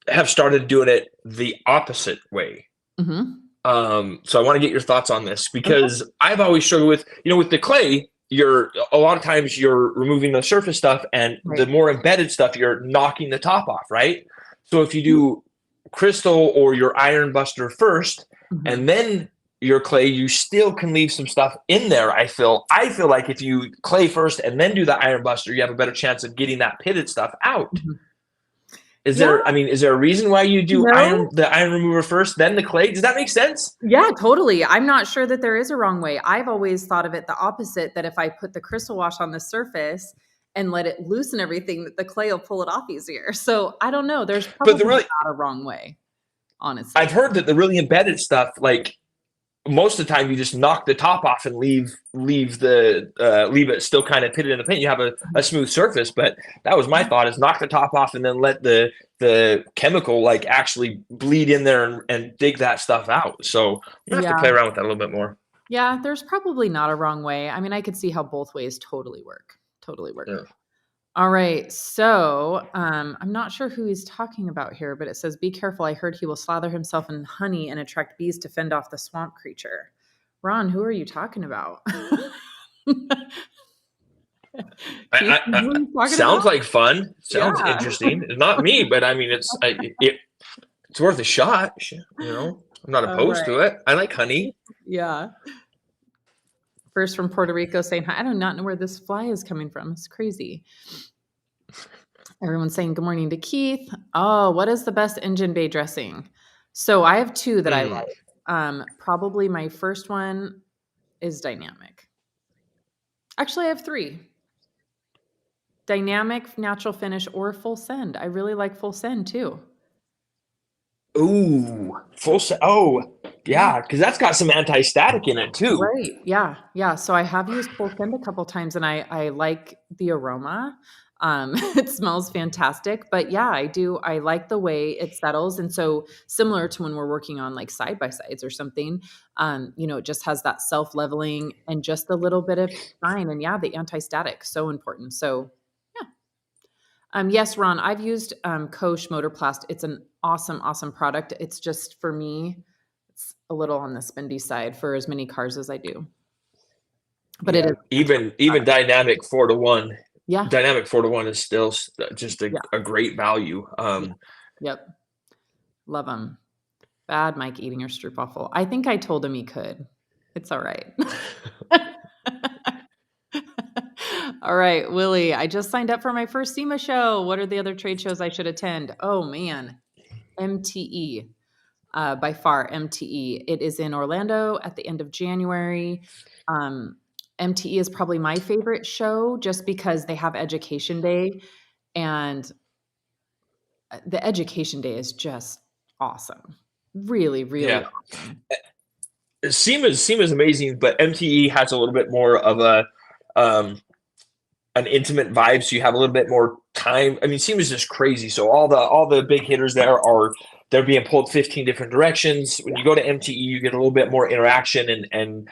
have started doing it the opposite way. So I want to get your thoughts on this, because I've always struggled with, with the clay, a lot of times you're removing the surface stuff, and the more embedded stuff, you're knocking the top off, right? So if you do Crystal or your Iron Buster first, and then your clay, you still can leave some stuff in there. I feel like if you clay first and then do the Iron Buster, you have a better chance of getting that pitted stuff out. Is there a reason why you do the iron remover first, then the clay? Does that make sense? Yeah, totally. I'm not sure that there is a wrong way. I've always thought of it the opposite, that if I put the Crystal Wash on the surface and let it loosen everything, that the clay will pull it off easier. So I don't know. There's probably not a wrong way, honestly. I've heard that the really embedded stuff, most of the time you just knock the top off and leave it still kind of pitted in the paint. You have a smooth surface, but that was my thought, is knock the top off and then let the chemical actually bleed in there and dig that stuff out. So you have to play around with that a little bit more. Yeah, there's probably not a wrong way. I mean, I could see how both ways totally work. Yeah. All right. So I'm not sure who he's talking about here, but it says, be careful. I heard he will slather himself in honey and attract bees to fend off the swamp creature. Ron, who are you talking about? Sounds like fun. Sounds interesting. It's not me, but I mean, it's worth a shot. I'm not opposed to it. I like honey. Yeah. First from Puerto Rico saying, I do not know where this fly is coming from. It's crazy. Everyone's saying good morning to Keith. Oh, what is the best engine bay dressing? So I have two that I like. Probably my first one is Dynamic. Actually, I have three. Dynamic, Natural Finish, or Full Send. I really like Full Send too. Ooh, full set. Oh, Yeah. yeah, because that's got some anti-static in it too. Right. Yeah. Yeah. So I have used full send a couple times and I like the aroma. It smells fantastic, but yeah, I like the way it settles. And so similar to when we're working on like side by sides or something, it just has that self-leveling and just a little bit of shine. And yeah, the anti-static, so important. So yeah. Yes, Ron, I've used Koch Motorplast. It's an awesome, awesome product. It's just for me, it's a little on the spendy side for as many cars as I do. But it Yeah, is a fantastic even product. dynamic 4-to-1. Yeah, Dynamic 4-to-1 is still just yeah, a great value. yeah, yep. Love them. Bad Mike eating your stroopwafel. I think I told him he could. It's all right. All right, Willie, I just signed up for my first SEMA show. What are the other trade shows I should attend? Oh man, MTE. By far, MTE. It is in Orlando at the end of January. Um, MTE is probably my favorite show just because they have Education Day, and the Education Day is just awesome. Really, really Yeah, awesome. SEMA's amazing, but MTE has a little bit more of a um, an intimate vibe, so you have a little bit more time. I mean, SEMA's just crazy. So all the big hitters there are they're being pulled 15 different directions. When Yeah, you go to MTE, you get a little bit more interaction and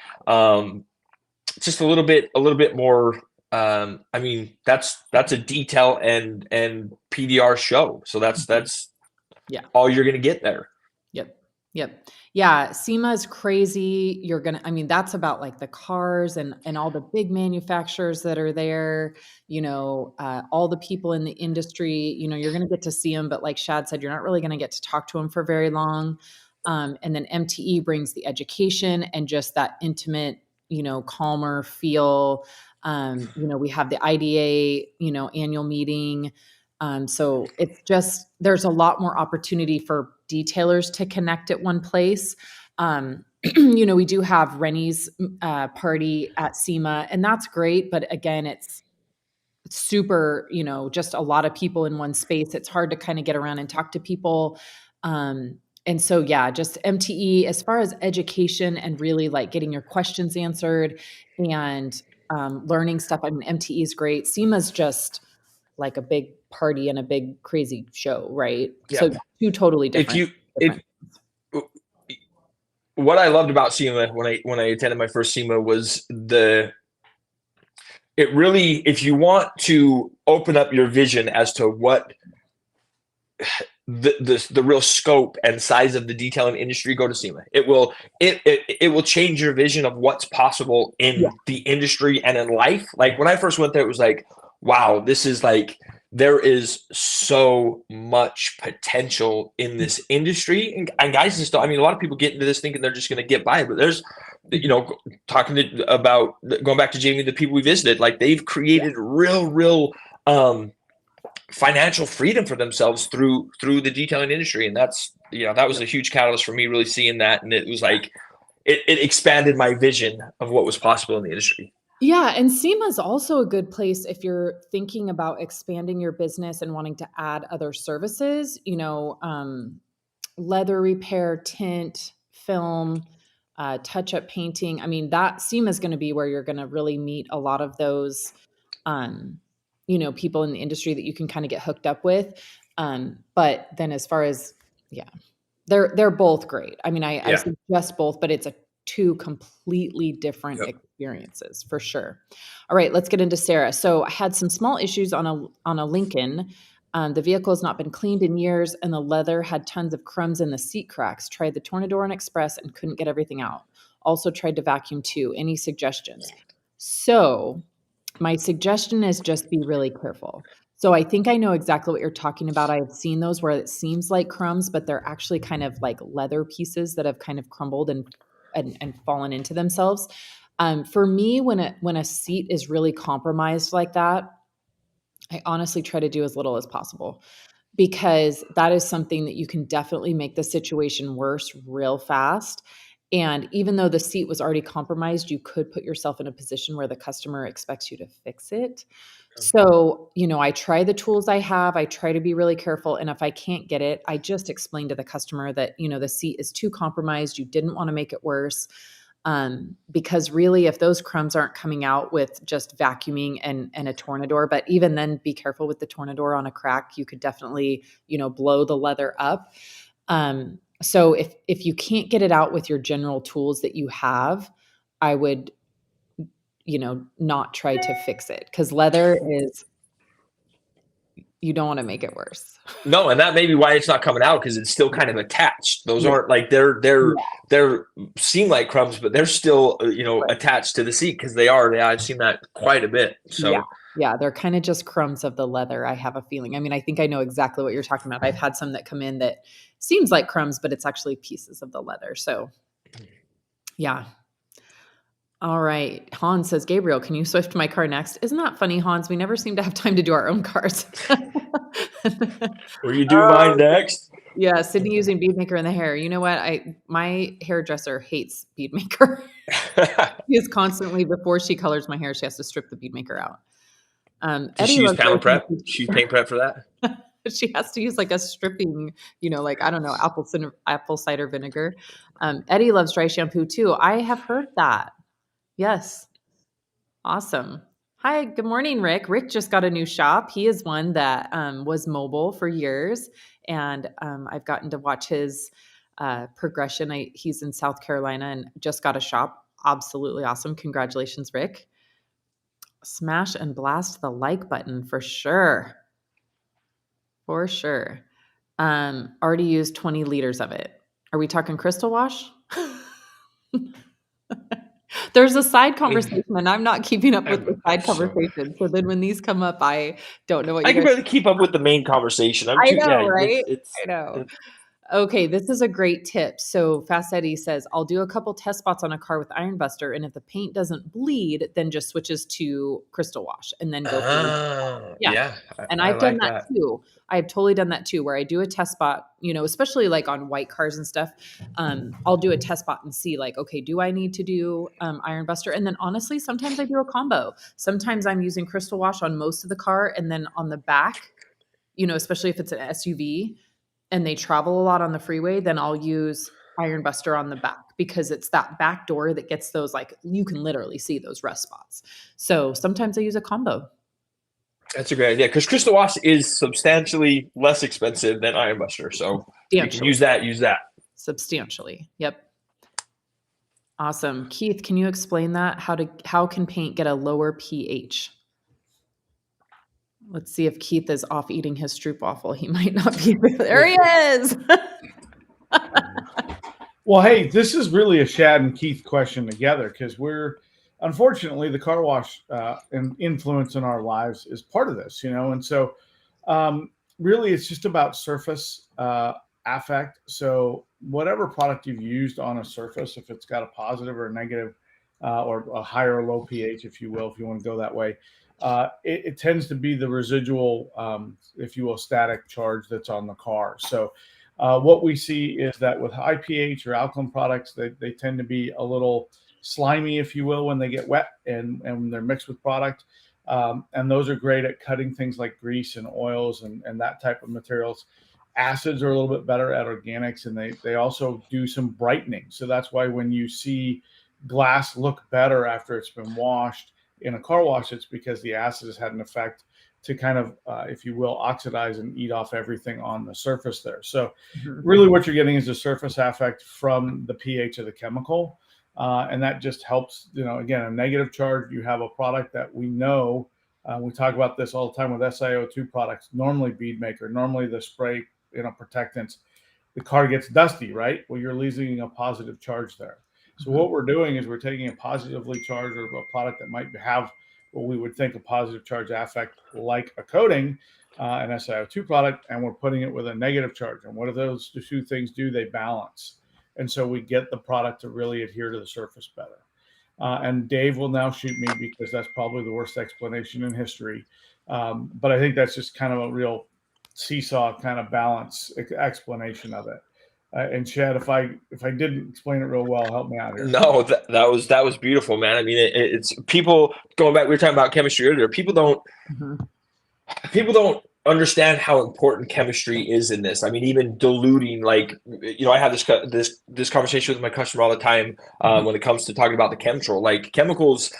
just a little bit more. I mean, that's a detail and PDR show. So that's yeah. all you're gonna get there. Yep. Yep. Yeah, SEMA is crazy. I mean, that's about like the cars and all the big manufacturers that are there, all the people in the industry, you're going to get to see them, but like Shad said, you're not really going to get to talk to them for very long. And then MTE brings the education and just that intimate, calmer feel. We have the IDA, annual meeting. So it's just, there's a lot more opportunity for detailers to connect at one place. We do have Rennie's party at SEMA, and that's great. But again, it's super, just a lot of people in one space. It's hard to kind of get around and talk to people. And so, yeah, just MTE as far as education and really like getting your questions answered and learning stuff. I mean, MTE is great. SEMA's just like a big party and a big crazy show, right? Yeah. So two totally If different you if different. what I loved about SEMA when I attended my first SEMA was it really, if you want to open up your vision as to what the real scope and size of the detailing industry, go to SEMA. It will change your vision of what's possible Yeah. in the industry and in life. Like when I first went there, it was like, wow, this is like there is so much potential in this industry. And guys just don't, I mean, a lot of people get into this thinking they're just going to get by, but there's, about going back to Jamie, the people we visited, like they've created real financial freedom for themselves through the detailing industry. And that's, that was a huge catalyst for me really seeing that. And it was like, it expanded my vision of what was possible in the industry. Yeah, and SEMA is also a good place if you're thinking about expanding your business and wanting to add other services, leather repair, tint, film, touch-up painting. I mean, that SEMA is going to be where you're going to really meet a lot of those, people in the industry that you can kind of get hooked up with. But then as far as, yeah, they're both great. I mean, I Yeah. suggest both, but it's two completely different Yep. experiences for sure. All right, let's get into Sarah. So I had some small issues on a Lincoln. The vehicle has not been cleaned in years, and the leather had tons of crumbs in the seat cracks. Tried the Tornador and Express and couldn't get everything out. Also tried to vacuum too. Any suggestions? So my suggestion is just be really careful. So I think I know exactly what you're talking about. I've seen those where it seems like crumbs, but they're actually kind of like leather pieces that have kind of crumbled and fallen into themselves. For me, when a seat is really compromised like that, I honestly try to do as little as possible because that is something that you can definitely make the situation worse real fast. And even though the seat was already compromised, you could put yourself in a position where the customer expects you to fix it. So, I try the tools I have. I try to be really careful. And if I can't get it, I just explain to the customer that, the seat is too compromised. You didn't want to make it worse. Because really, if those crumbs aren't coming out with just vacuuming and a tornador, but even then, be careful with the tornador on a crack. You could definitely, blow the leather up. So if you can't get it out with your general tools that you have, I would, not try to fix it, because leather is, you don't want to make it worse. No, and that may be why it's not coming out, because it's still kind of attached. Those Yeah. aren't like they're seem like crumbs, but they're still attached to the seat, because they are. Yeah, I've seen that quite a bit. So yeah, they're kind of just crumbs of the leather. I have a feeling. I mean, I think I know exactly what you're talking about. I've had some that come in that seems like crumbs, but it's actually pieces of the leather. So yeah. All right. Hans says, Gabriel, can you Swift my car next? Isn't that funny, Hans? We never seem to have time to do our own cars. will you do mine next? Yeah, Sydney using bead maker in the hair. You know what? My hairdresser hates bead maker. She is constantly, before she colors my hair, she has to strip the bead maker out. Does she use panel prep? She use paint prep for that? She has to use like a stripping, like, I don't know, apple cider vinegar. Eddie loves dry shampoo too. I have heard that. Yes. Awesome. Hi, good morning, Rick. Rick just got a new shop. He is one that was mobile for years, and I've gotten to watch his progression. He's in South Carolina and just got a shop. Absolutely awesome. Congratulations, Rick. Smash and blast the like button for sure. For sure. Already used 20 liters of it. Are we talking crystal wash? There's a side conversation, and I'm not keeping up with the side conversation. So then when these come up, I don't know what I can barely keep up with the main conversation. I know, right? I know. Okay, this is a great tip. So Fast Eddie says, I'll do a couple test spots on a car with Iron Buster, and if the paint doesn't bleed, then just switches to crystal wash and then go for And I've done that too. I've totally done that too, where I do a test spot, especially like on white cars and stuff. I'll do a test spot and see like, okay, do I need to do Iron Buster? And then honestly, sometimes I do a combo. Sometimes I'm using crystal wash on most of the car, and then on the back, especially if it's an SUV and they travel a lot on the freeway, then I'll use Iron Buster on the back, because it's that back door that gets those, like, you can literally see those rust spots. So sometimes I use a combo. That's a great idea, because crystal wash is substantially less expensive than Iron Buster. So you can use that. Substantially. Yep. Awesome. Keith, can you explain that? How can paint get a lower pH? Let's see if Keith is off eating his stroopwafel. He might not be. There he is. Well, hey, this is really a Shad and Keith question together, because unfortunately, the car wash and influence in our lives is part of this, and so really it's just about surface affect. So whatever product you've used on a surface, if it's got a positive or a negative or a high or low pH, if you will, if you want to go that way, it tends to be the residual, if you will, static charge that's on the car. So what we see is that with high pH or alkaline products, they tend to be a little slimy, if you will, when they get wet and they're mixed with product. And those are great at cutting things like grease and oils and that type of materials. Acids are a little bit better at organics, and they also do some brightening. So that's why when you see glass look better after it's been washed in a car wash, it's because the acids had an effect to kind of, if you will, oxidize and eat off everything on the surface there. So really what you're getting is a surface affect from the pH of the chemical. And that just helps, again, a negative charge. You have a product that we know, we talk about this all the time with SiO2 products, normally bead maker, normally the spray, protectants, the car gets dusty, right? Well, you're losing a positive charge there. So what we're doing is we're taking a positively charged or a product that might have what we would think a positive charge affect, like a coating, an SiO2 product, and we're putting it with a negative charge. And what do those two things do? They balance. And so we get the product to really adhere to the surface better. And Dave will now shoot me because that's probably the worst explanation in history. But I think that's just kind of a real seesaw kind of balance explanation of it. And Shad, if I didn't explain it real well, help me out here. No, that was beautiful, man. I mean, it's people going back. We were talking about chemistry earlier. Mhm. People don't understand how important chemistry is in this. I mean, even diluting, like, I have this conversation with my customer all the time Mhm. when it comes to talking about the chemical, like chemicals.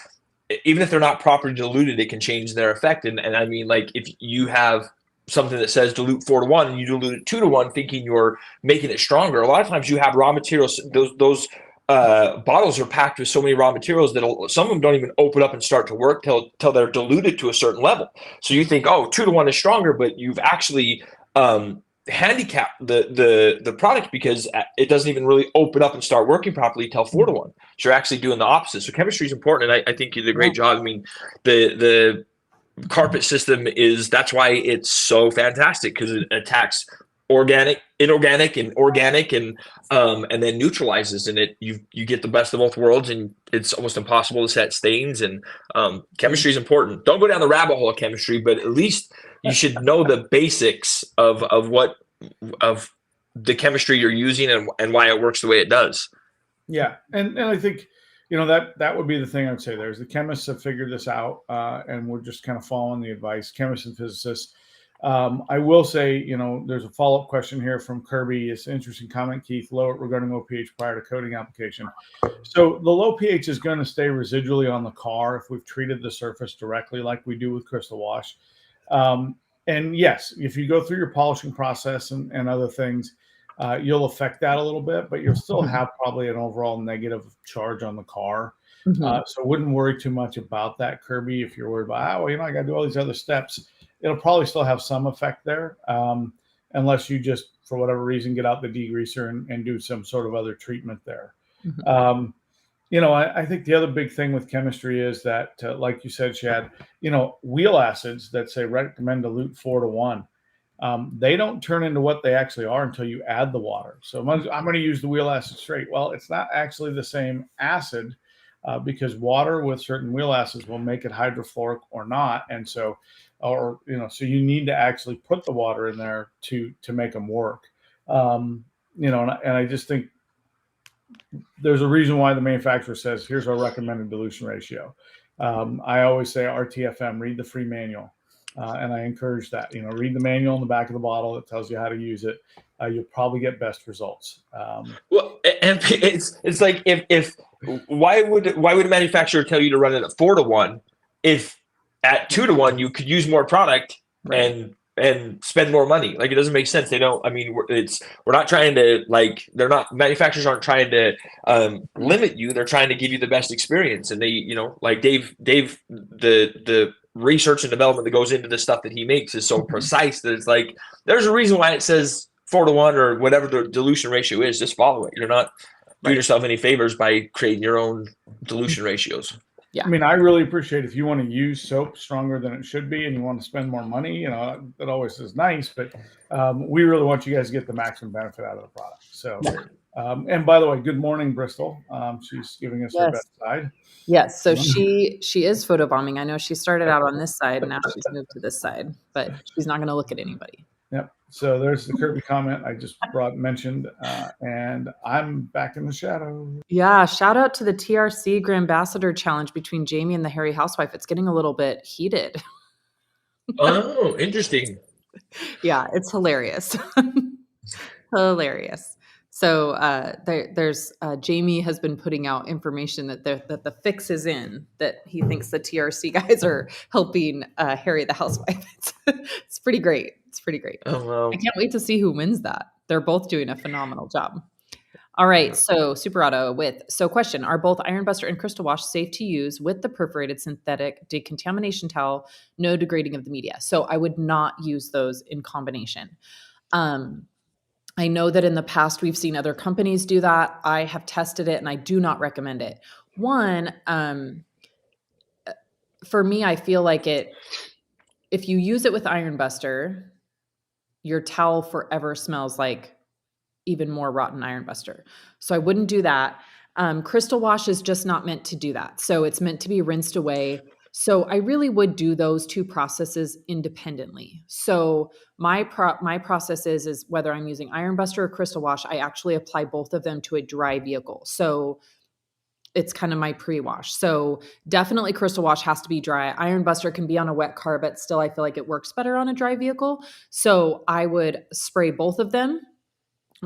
Even if they're not properly diluted, it can change their effect. And I mean, like, if you have something that says dilute 4 to 1 and you dilute it 2 to 1, thinking you're making it stronger, a lot of times you have raw materials. Those bottles are packed with so many raw materials that some of them don't even open up and start to work till they're diluted to a certain level. So you think, oh, 2 to 1 is stronger, but you've actually handicap the product because it doesn't even really open up and start working properly till 4 to 1. So you're actually doing the opposite. So chemistry is important, and I think you did a Yeah. great job. I mean, the carpet system that's why it's so fantastic, because it attacks inorganic, and organic, and then neutralizes, and you get the best of both worlds, and it's almost impossible to set stains. And chemistry is important. Don't go down the rabbit hole of chemistry, but at least you should know the basics of the chemistry you're using, and why it works the way it does. Yeah, and I think that would be the thing I would say. There's the chemists have figured this out, and we're just kind of following the advice. Chemists and physicists. I will say, there's a follow-up question here from Kirby. It's an interesting comment, Keith, regarding low pH prior to coating application. So the low pH is going to stay residually on the car if we've treated the surface directly, like we do with Crystal Wash. And yes, if you go through your polishing process and other things, you'll affect that a little bit, but you'll still have probably an overall negative charge on the car. Mhm. So wouldn't worry too much about that, Kirby. If you're worried about, I got to do all these other steps, it'll probably still have some effect there, unless you just, for whatever reason, get out the degreaser and do some sort of other treatment there. Mhm. I think the other big thing with chemistry is that, like you said, Shad, wheel acids that say recommend dilute 4 to 1. They don't turn into what they actually are until you add the water. So I'm going to use the wheel acid straight. Well, it's not actually the same acid, because water with certain wheel acids will make it hydrofluoric or not. And so, so you need to actually put the water in there to make them work. And I just think there's a reason why the manufacturer says, here's our recommended dilution ratio. I always say RTFM, read the free manual. And I encourage that, read the manual on the back of the bottle that tells you how to use it. You'll probably get best results. Well, and it's like, if why would a manufacturer tell you to run it at 4 to 1 if at 2 to 1 you could use more product Right. and spend more money? Like, it doesn't make sense. They don't. I mean, we're not trying to, like, they're not, manufacturers aren't trying to limit you. They're trying to give you the best experience. And they, like Dave, the research and development that goes into the stuff that he makes is so precise that it's like, there's a reason why it says 4 to 1 or whatever the dilution ratio is. Just follow it. You're not doing yourself any favors by creating your own dilution ratios. Yeah. I mean, I really appreciate if you want to use soap stronger than it should be and you want to spend more money, that always is nice, but we really want you guys to get the maximum benefit out of the product. So, and by the way, good morning, Bristol. She's giving us her best side. Yes. So she is photobombing. I know she started out on this side, and now she's moved to this side, but she's not going to look at anybody. Yep. So there's the Kirby comment I just mentioned, and I'm back in the shadow. Yeah. Shout out to the TRC Grandambassador Challenge between Jamie and the Hairy Housewife. It's getting a little bit heated. Oh, interesting. Yeah, it's hilarious. Hilarious. So there's Jamie has been putting out information that the fix is in, that he thinks the TRC guys are helping Harry the housewife. It's pretty great. It's pretty great. Oh, wow. I can't wait to see who wins that. They're both doing a phenomenal job. All right, so Super Auto question, are both Iron Buster and Crystal Wash safe to use with the perforated synthetic decontamination towel, no degrading of the media? So I would not use those in combination. I know that in the past we've seen other companies do that. I have tested it and I do not recommend it. One, for me, I feel like if you use it with Iron Buster, your towel forever smells like even more rotten Iron Buster. So I wouldn't do that. Crystal Wash is just not meant to do that. So it's meant to be rinsed away. So I really would do those two processes independently. So my process is whether I'm using Iron Buster or Crystal Wash, I actually apply both of them to a dry vehicle. So it's kind of my pre-wash. So definitely Crystal Wash has to be dry. Iron Buster can be on a wet car, but still I feel like it works better on a dry vehicle. So I would spray both of them.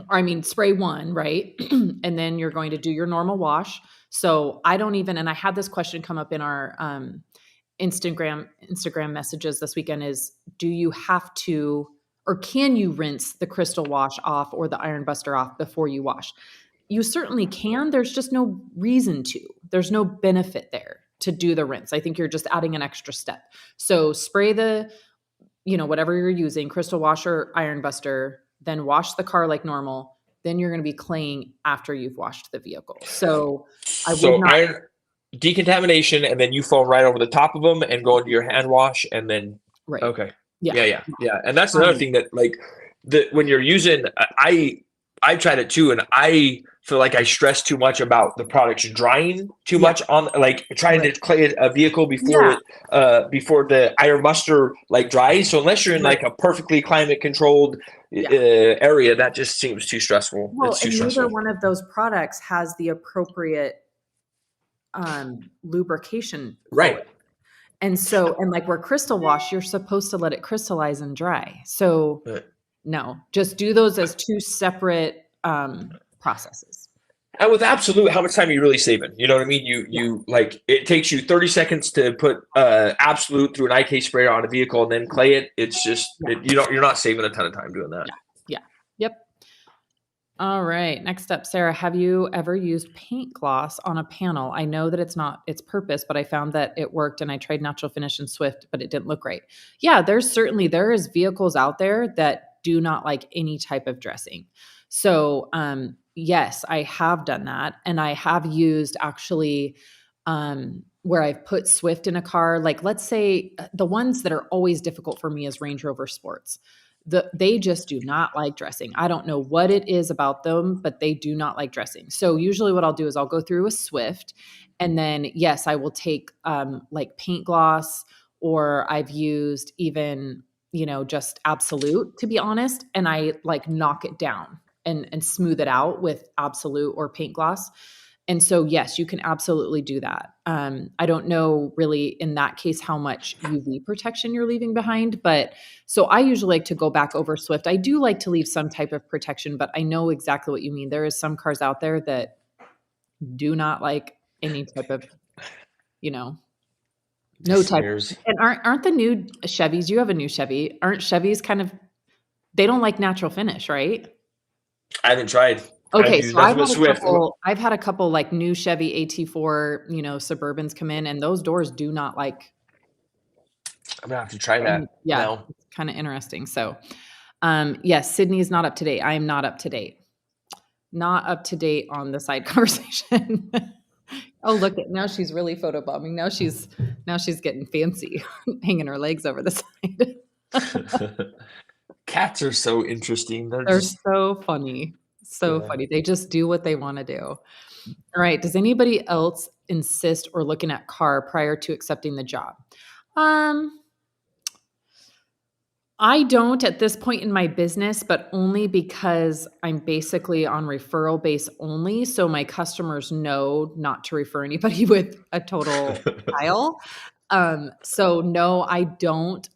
I mean, spray one, right? And then you're going to do your normal wash. So I don't even, and I had this question come up in our Instagram messages this weekend is, do you have to, or can you rinse the Crystal Wash off or the Iron Buster off before you wash? You certainly can. There's just no reason to. There's no benefit there to do the rinse. I think you're just adding an extra step. So spray the, whatever you're using, Crystal Wash or Iron Buster, then wash the car like normal. Then you're going to be claying after you've washed the vehicle. So I would not. Iron decontamination, and then you foam right over the top of them and go into your hand wash, and then right. Okay. Yeah. And that's another thing that when you're using, I tried it too, and I feel like I stress too much about the products drying too much on trying to clay a vehicle before the Iron Buster dries. So unless you're in a perfectly climate controlled area, that just seems too stressful. Well, it's too and stressful. neither one of those products has the appropriate lubrication quality. Right. And so, where Crystal Wash, you're supposed to let it crystallize and dry. So no, just do those as two separate processes. And with Absolute, how much time are you really saving? You know what I mean? You it takes you 30 seconds to put Absolute through an IK sprayer on a vehicle and then clay it. It's just you're not saving a ton of time doing that. Yeah. Yep. All right. Next up, Sarah, have you ever used paint gloss on a panel? I know that it's not its purpose, but I found that it worked, and I tried Natural Finish and Swift, but it didn't look right. Yeah, there is vehicles out there that do not like any type of dressing. So, yes, I have done that. And I have used actually, where I've put Swift in a car, let's say the ones that are always difficult for me is Range Rover Sports. They just do not like dressing. I don't know what it is about them, but they do not like dressing. So usually what I'll do is I'll go through a Swift, and then yes, I will take paint gloss, or I've used even, just Absolute, to be honest. And I knock it down and smooth it out with Absolute or paint gloss. And so, yes, you can absolutely do that. I don't know really in that case how much UV protection you're leaving behind, but so I usually like to go back over Swift. I do like to leave some type of protection, but I know exactly what you mean. There is some cars out there that do not like any type of, no type. And aren't the new Chevys? You have a new Chevy. Aren't Chevys they don't like natural finish, right? I haven't tried. Okay, so I've had a couple new Chevy AT4, Suburbans come in, and those doors do not like. I'm gonna have to try that. Yeah, it's kind of interesting. So, yes, Sydney is not up to date. I am not up to date. Not up to date on the side conversation. Oh, look at now she's really photobombing. Now she's getting fancy, hanging her legs over the side. Cats are so interesting. They're so funny. So funny. They just do what they want to do. All right. Does anybody else insist or looking at car prior to accepting the job? I don't at this point in my business, but only because I'm basically on referral base only. So my customers know not to refer anybody with a total tile. So no, I don't.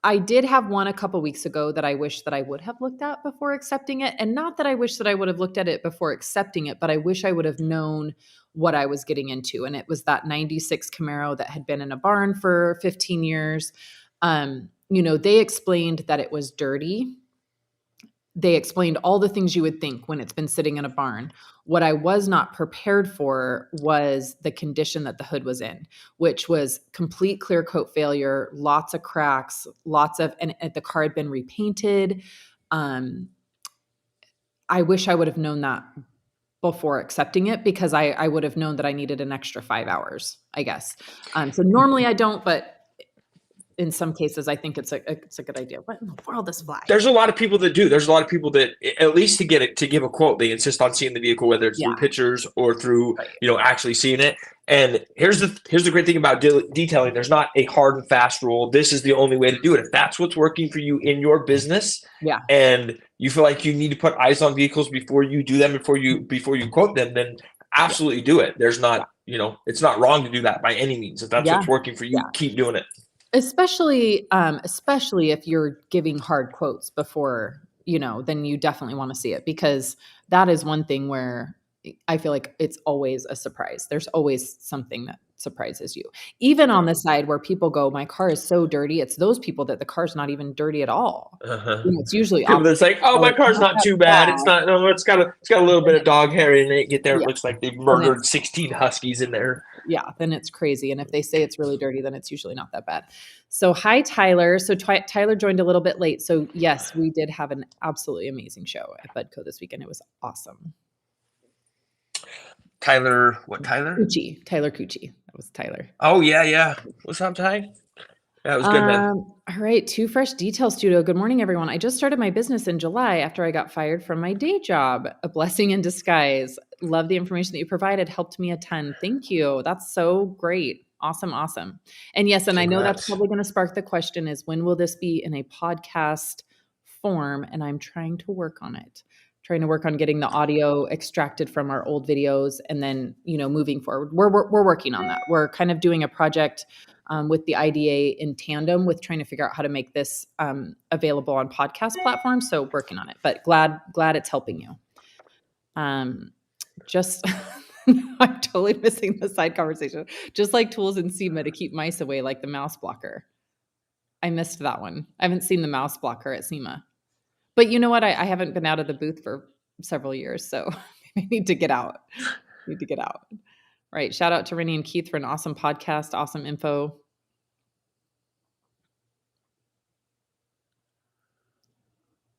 I did have one a couple weeks ago that I wish that I would have looked at before accepting it. And not that I wish that I would have looked at it before accepting it, but I wish I would have known what I was getting into. And it was that 96 Camaro that had been in a barn for 15 years. They explained that it was dirty. They explained all the things you would think when it's been sitting in a barn. What I was not prepared for was the condition that the hood was in, which was complete clear coat failure, lots of cracks, and the car had been repainted. I wish I would have known that before accepting it, because I would have known that I needed an extra 5 hours, I guess. So normally I don't, but in some cases, I think it's a good idea. What in the world is fly? There's a lot of people that do. There's a lot of people that, at least to give a quote, they insist on seeing the vehicle, whether it's through pictures or through, actually seeing it. And here's the great thing about detailing. There's not a hard and fast rule. This is the only way to do it. If that's what's working for you in your business, and you feel like you need to put eyes on vehicles before you do them, before you quote them, then absolutely do it. There's not, it's not wrong to do that by any means. If that's what's working for you, keep doing it. Especially if you're giving hard quotes before, then you definitely want to see it, because that is one thing where I feel like it's always a surprise. There's always something that surprises you. Even on the side where people go, my car is so dirty. It's those people that the car's not even dirty at all. It's usually people that's like, oh, my car's not too bad. It's not. No, it's got a little bit of dog hair in it. Get there, it looks like they've murdered 16 huskies in there. Yeah, then it's crazy. And if they say it's really dirty, then it's usually not that bad. So hi, Tyler. So Tyler joined a little bit late. So yes, we did have an absolutely amazing show at BUDDCO this weekend. It was awesome. Tyler, what Tyler? Cucci. Tyler Cucci. That was Tyler. Oh, yeah. What's up, Ty? That was good, man. All right. Too Fresh Detail Studio. Good morning, everyone. I just started my business in July after I got fired from my day job. A blessing in disguise. Love the information that you provided. Helped me a ton. Thank you. That's so great. Awesome. And yes, and I know that's probably going to spark the question is, when will this be in a podcast form? And I'm trying to work on it. Trying to work on getting the audio extracted from our old videos, and then, moving forward, we're working on that. We're kind of doing a project with the IDA in tandem with trying to figure out how to make this available on podcast platforms. So working on it, but glad it's helping you. I'm totally missing the side conversation. Just like tools in SEMA to keep mice away, like the mouse blocker. I missed that one. I haven't seen the mouse blocker at SEMA. But you know what? I haven't been out of the booth for several years, so I need to get out. All right. Shout out to Rennie and Keith for an awesome podcast, awesome info.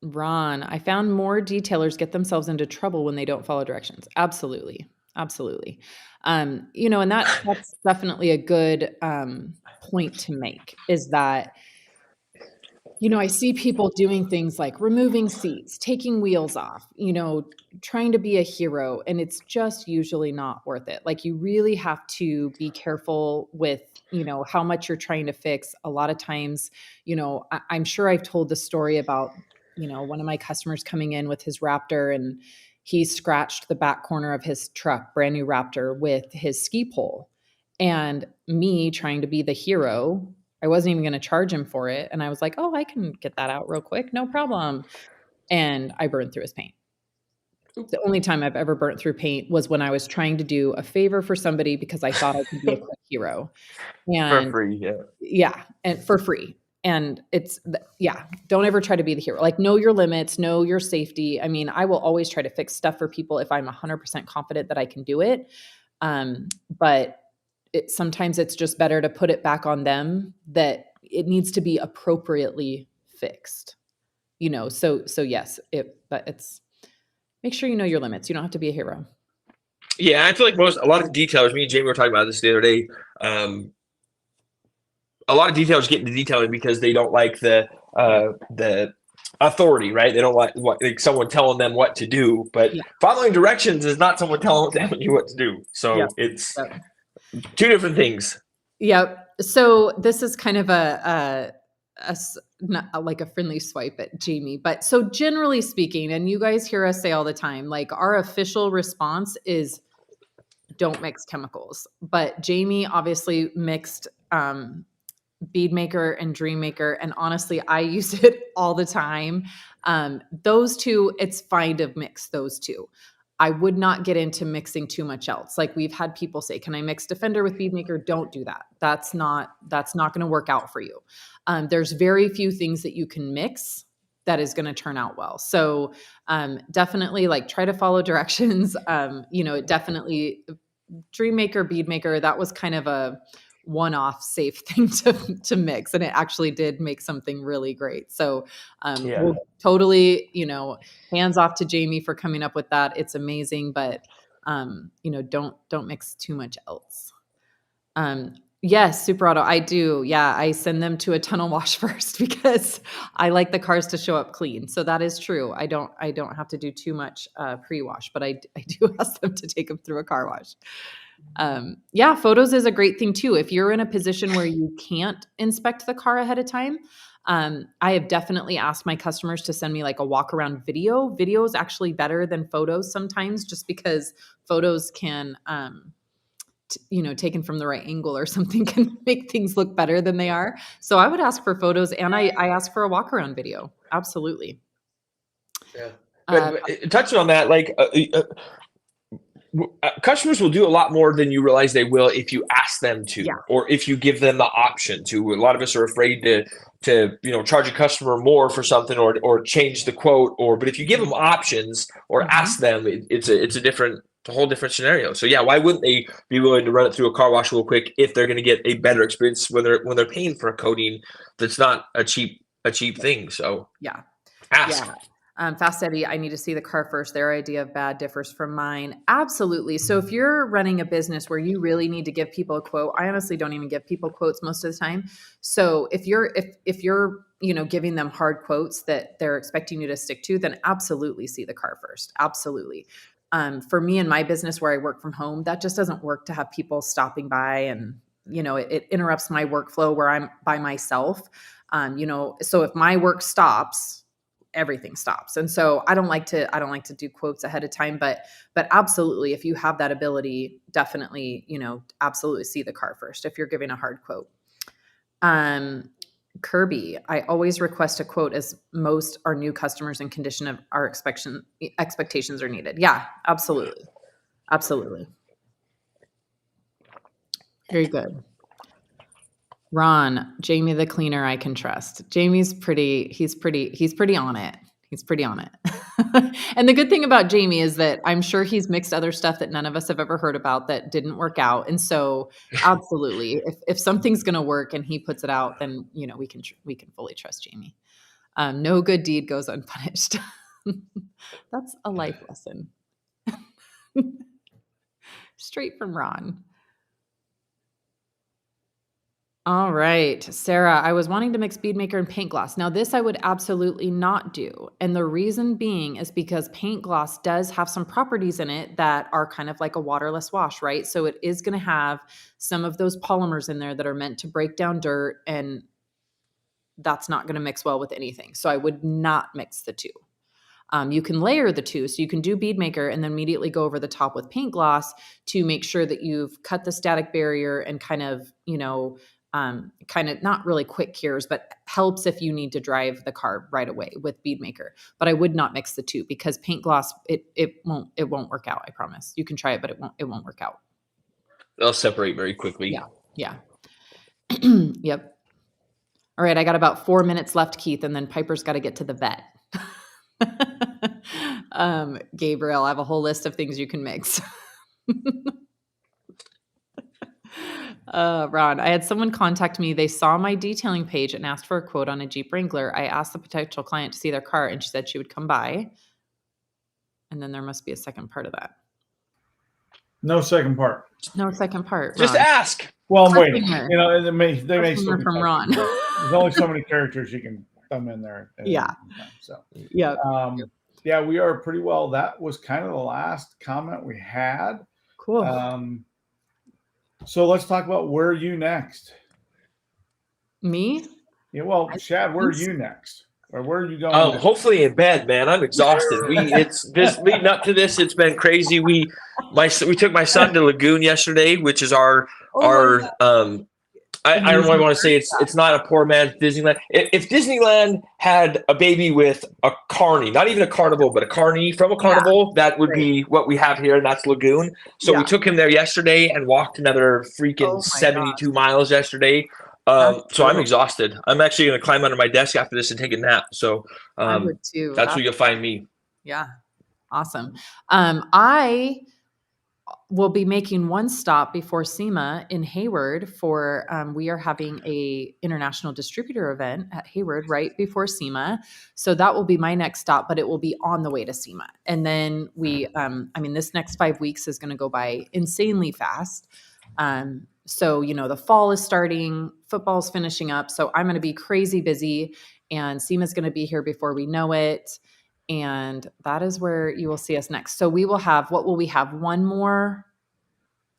Ron, I found more detailers get themselves into trouble when they don't follow directions. Absolutely. And that's definitely a good point to make, is that I see people doing things like removing seats, taking wheels off, trying to be a hero, and it's just usually not worth it. Like, you really have to be careful with, how much you're trying to fix. A lot of times, I'm sure I've told the story about, one of my customers coming in with his Raptor, and he scratched the back corner of his truck, brand new Raptor, with his ski pole. And me trying to be the hero, I wasn't even going to charge him for it. And I was like, oh, I can get that out real quick. No problem. And I burned through his paint. The only time I've ever burnt through paint was when I was trying to do a favor for somebody because I thought I could be a quick hero. And for free, and for free. And don't ever try to be the hero. Like, know your limits, know your safety. I mean, I will always try to fix stuff for people if I'm 100% confident that I can do it. But sometimes it's just better to put it back on them that it needs to be appropriately fixed, so yes, but it's, make sure you know your limits. You don't have to be a hero. Yeah. I feel like a lot of detailers, me and Jamie were talking about this the other day. A lot of detailers get into detailing because they don't like the authority, right? They don't like someone telling them what to do, but following directions is not someone telling you what to do. So it's two different things. Yep. So this is kind of not like a friendly swipe at Jamie, but so generally speaking, and you guys hear us say all the time, like, our official response is don't mix chemicals. But Jamie obviously mixed Bead Maker and Dream Maker, and honestly, I use it all the time. Those two, it's fine to mix those two. I would not get into mixing too much else. Like, we've had people say, can I mix Defender with Bead Maker? Don't do that. That's not going to work out for you. There's very few things that you can mix that is going to turn out well. So definitely, like, try to follow directions. It definitely, Dream Maker, Bead Maker, that was kind of a one-off safe thing to mix, and it actually did make something really great. So we'll totally, hands off to Jamie for coming up with that. It's amazing, but don't mix too much else. Yes, Super Auto. I do. Yeah, I send them to a tunnel wash first because I like the cars to show up clean. So that is true. I don't have to do too much pre-wash, but I do ask them to take them through a car wash. Yeah, photos is a great thing too. If you're in a position where you can't inspect the car ahead of time, I have definitely asked my customers to send me like a walk around video. Video is actually better than photos sometimes, just because photos can, taken from the right angle or something can make things look better than they are. So I would ask for photos, and I ask for a walk around video. Absolutely. Yeah. Uh, But touching on that, like customers will do a lot more than you realize they will if you ask them yeah. to, or if you give them the option to. A lot of us are afraid to charge a customer more for something, or change the quote, but if you give them options or Mhm. ask them, it's a whole different scenario. So yeah, why wouldn't they be willing to run it through a car wash real quick if they're going to get a better experience when they're paying for a coating that's not a cheap thing? So Yeah. ask. Yeah. Fast Eddie, I need to see the car first. Their idea of bad differs from mine. Absolutely. So if you're running a business where you really need to give people a quote, I honestly don't even give people quotes most of the time. So if you're giving them hard quotes that they're expecting you to stick to, then absolutely see the car first. Absolutely. For me in my business where I work from home, that just doesn't work to have people stopping by, and it interrupts my workflow where I'm by myself. So if my work stops, everything stops. And so I don't like to do quotes ahead of time, but absolutely, if you have that ability, definitely, absolutely see the car first if you're giving a hard quote. Kirby, I always request a quote as most are new customers and condition of our expectations are needed. Yeah, absolutely. Absolutely. Very good. Ron, Jamie the cleaner I can trust. He's pretty on it. He's pretty on it. And the good thing about Jamie is that I'm sure he's mixed other stuff that none of us have ever heard about that didn't work out. And so absolutely, if something's going to work and he puts it out, then, we can fully trust Jamie. No good deed goes unpunished. That's a life lesson. Straight from Ron. All right, Sarah, I was wanting to mix bead maker and paint gloss. Now, this I would absolutely not do. And the reason being is because paint gloss does have some properties in it that are kind of like a waterless wash, right? So it is going to have some of those polymers in there that are meant to break down dirt, and that's not going to mix well with anything. So I would not mix the two. You can layer the two. So you can do bead maker and then immediately go over the top with paint gloss to make sure that you've cut the static barrier and kind of not really quick cures, but helps if you need to drive the car right away with bead maker. But I would not mix the two because paint gloss, it won't work out. I promise. You can try it, but it won't work out. They'll separate very quickly. Yeah. Yep. All right. I got about 4 minutes left, Keith, and then Piper's got to get to the vet. Gabriel, I have a whole list of things you can mix. Ron, I had someone contact me. They saw my detailing page and asked for a quote on a Jeep Wrangler. I asked the potential client to see their car, and she said she would come by. And then there must be a second part of that. No second part. No second part. Just Ron. ask. Well, I'm waiting. They may still be from Ron. There's only so many characters you can thumb in there. Yeah. So yeah. Yeah, we are pretty well. That was kind of the last comment we had. Cool. So let's talk about where are you next? Me? Yeah, well, Shad, where are you next? Or where are you going? Oh, hopefully in bed, man. I'm exhausted. It's just leading up to this. It's been crazy. We took my son to Lagoon yesterday, which is our I don't really want to say it's not a poor man's Disneyland. If Disneyland had a baby with a carny, not even a carnival, but a carny from a carnival, that would be what we have here, and that's Lagoon. So we took him there yesterday and walked another freaking 72 miles yesterday. So I'm exhausted. I'm actually going to climb under my desk after this and take a nap. So I would too. That's where you'll find me. Yeah. Awesome. I will be making one stop before SEMA in Hayward for, we are having a international distributor event at Hayward right before SEMA. So that will be my next stop, but it will be on the way to SEMA. And then this next 5 weeks is going to go by insanely fast. So, the fall is starting, football's finishing up. So I'm going to be crazy busy, and Seema's going to be here before we know it. And that is where you will see us next. So we will have, what will we have? One more?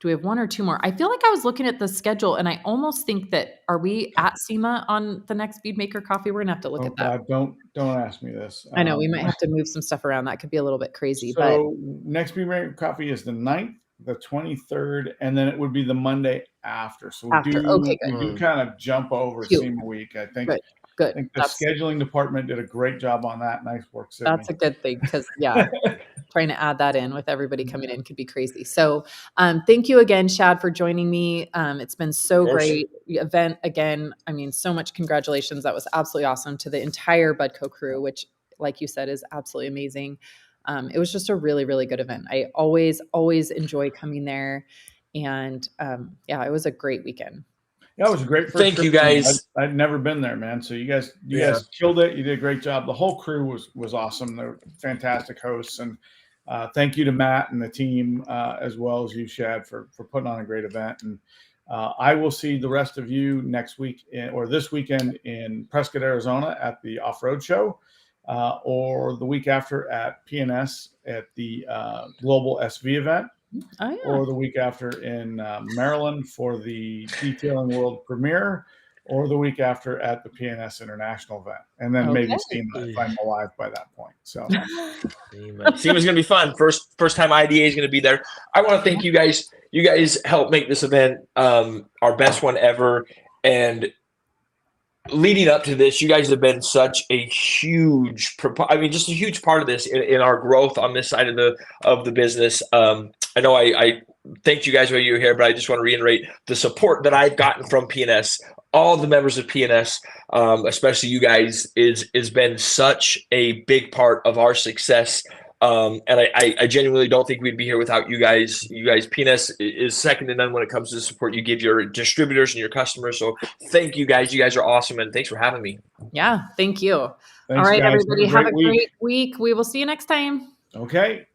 Do we have one or two more? I feel like I was looking at the schedule and I almost think that, are we at SEMA on the next Bead Maker Coffee? We're gonna have to look Oh at that. God, don't ask me this. I know we might have to move some stuff around. That could be a little bit crazy, but So next Bead Maker Coffee is the 9th, the 23rd, and then it would be the Monday after. So we Okay, good. do kind of jump over Cute. SEMA week. I think Good. I think the scheduling department did a great job on that. Nice work, Sydney. That's a good thing because trying to add that in with everybody coming in could be crazy. So thank you again, Shad, for joining me. It's been so great. The event again, I mean, so much congratulations. That was absolutely awesome to the entire BUDDCO crew, which, like you said, is absolutely amazing. It was just a really, really good event. I always enjoy coming there. And it was a great weekend. Yeah, it was a great first Thank you guys. I'd never been there, man. So you guys killed it. You did a great job. The whole crew was awesome. They're fantastic hosts. And thank you to Matt and the team, as well as you, Shad, for putting on a great event. And I will see the rest of you next week or this weekend in Prescott, Arizona at the off-road show, or the week after at P&S at the Global SV event. Oh, yeah. Or the week after in Maryland for the Detailing World premiere, or the week after at the P&S International event, and then maybe SEMA if I'm alive by that point. So SEMA's gonna be fun. First time IDA is gonna be there. I want to thank you guys. You guys helped make this event our best one ever, and leading up to this, you guys have been such a huge, just a huge part of this in our growth on this side of the business. I know I thanked you guys while you were here, but I just want to reiterate the support that I've gotten from P&S, all the members of P&S, especially you guys, is been such a big part of our success. And I genuinely don't think we'd be here without you guys. You guys, P&S is second to none when it comes to the support you give your distributors and your customers. So thank you guys. You guys are awesome, and thanks for having me. Yeah, thank you. Thanks, all right, guys. everybody, have a great week. We will see you next time. Okay.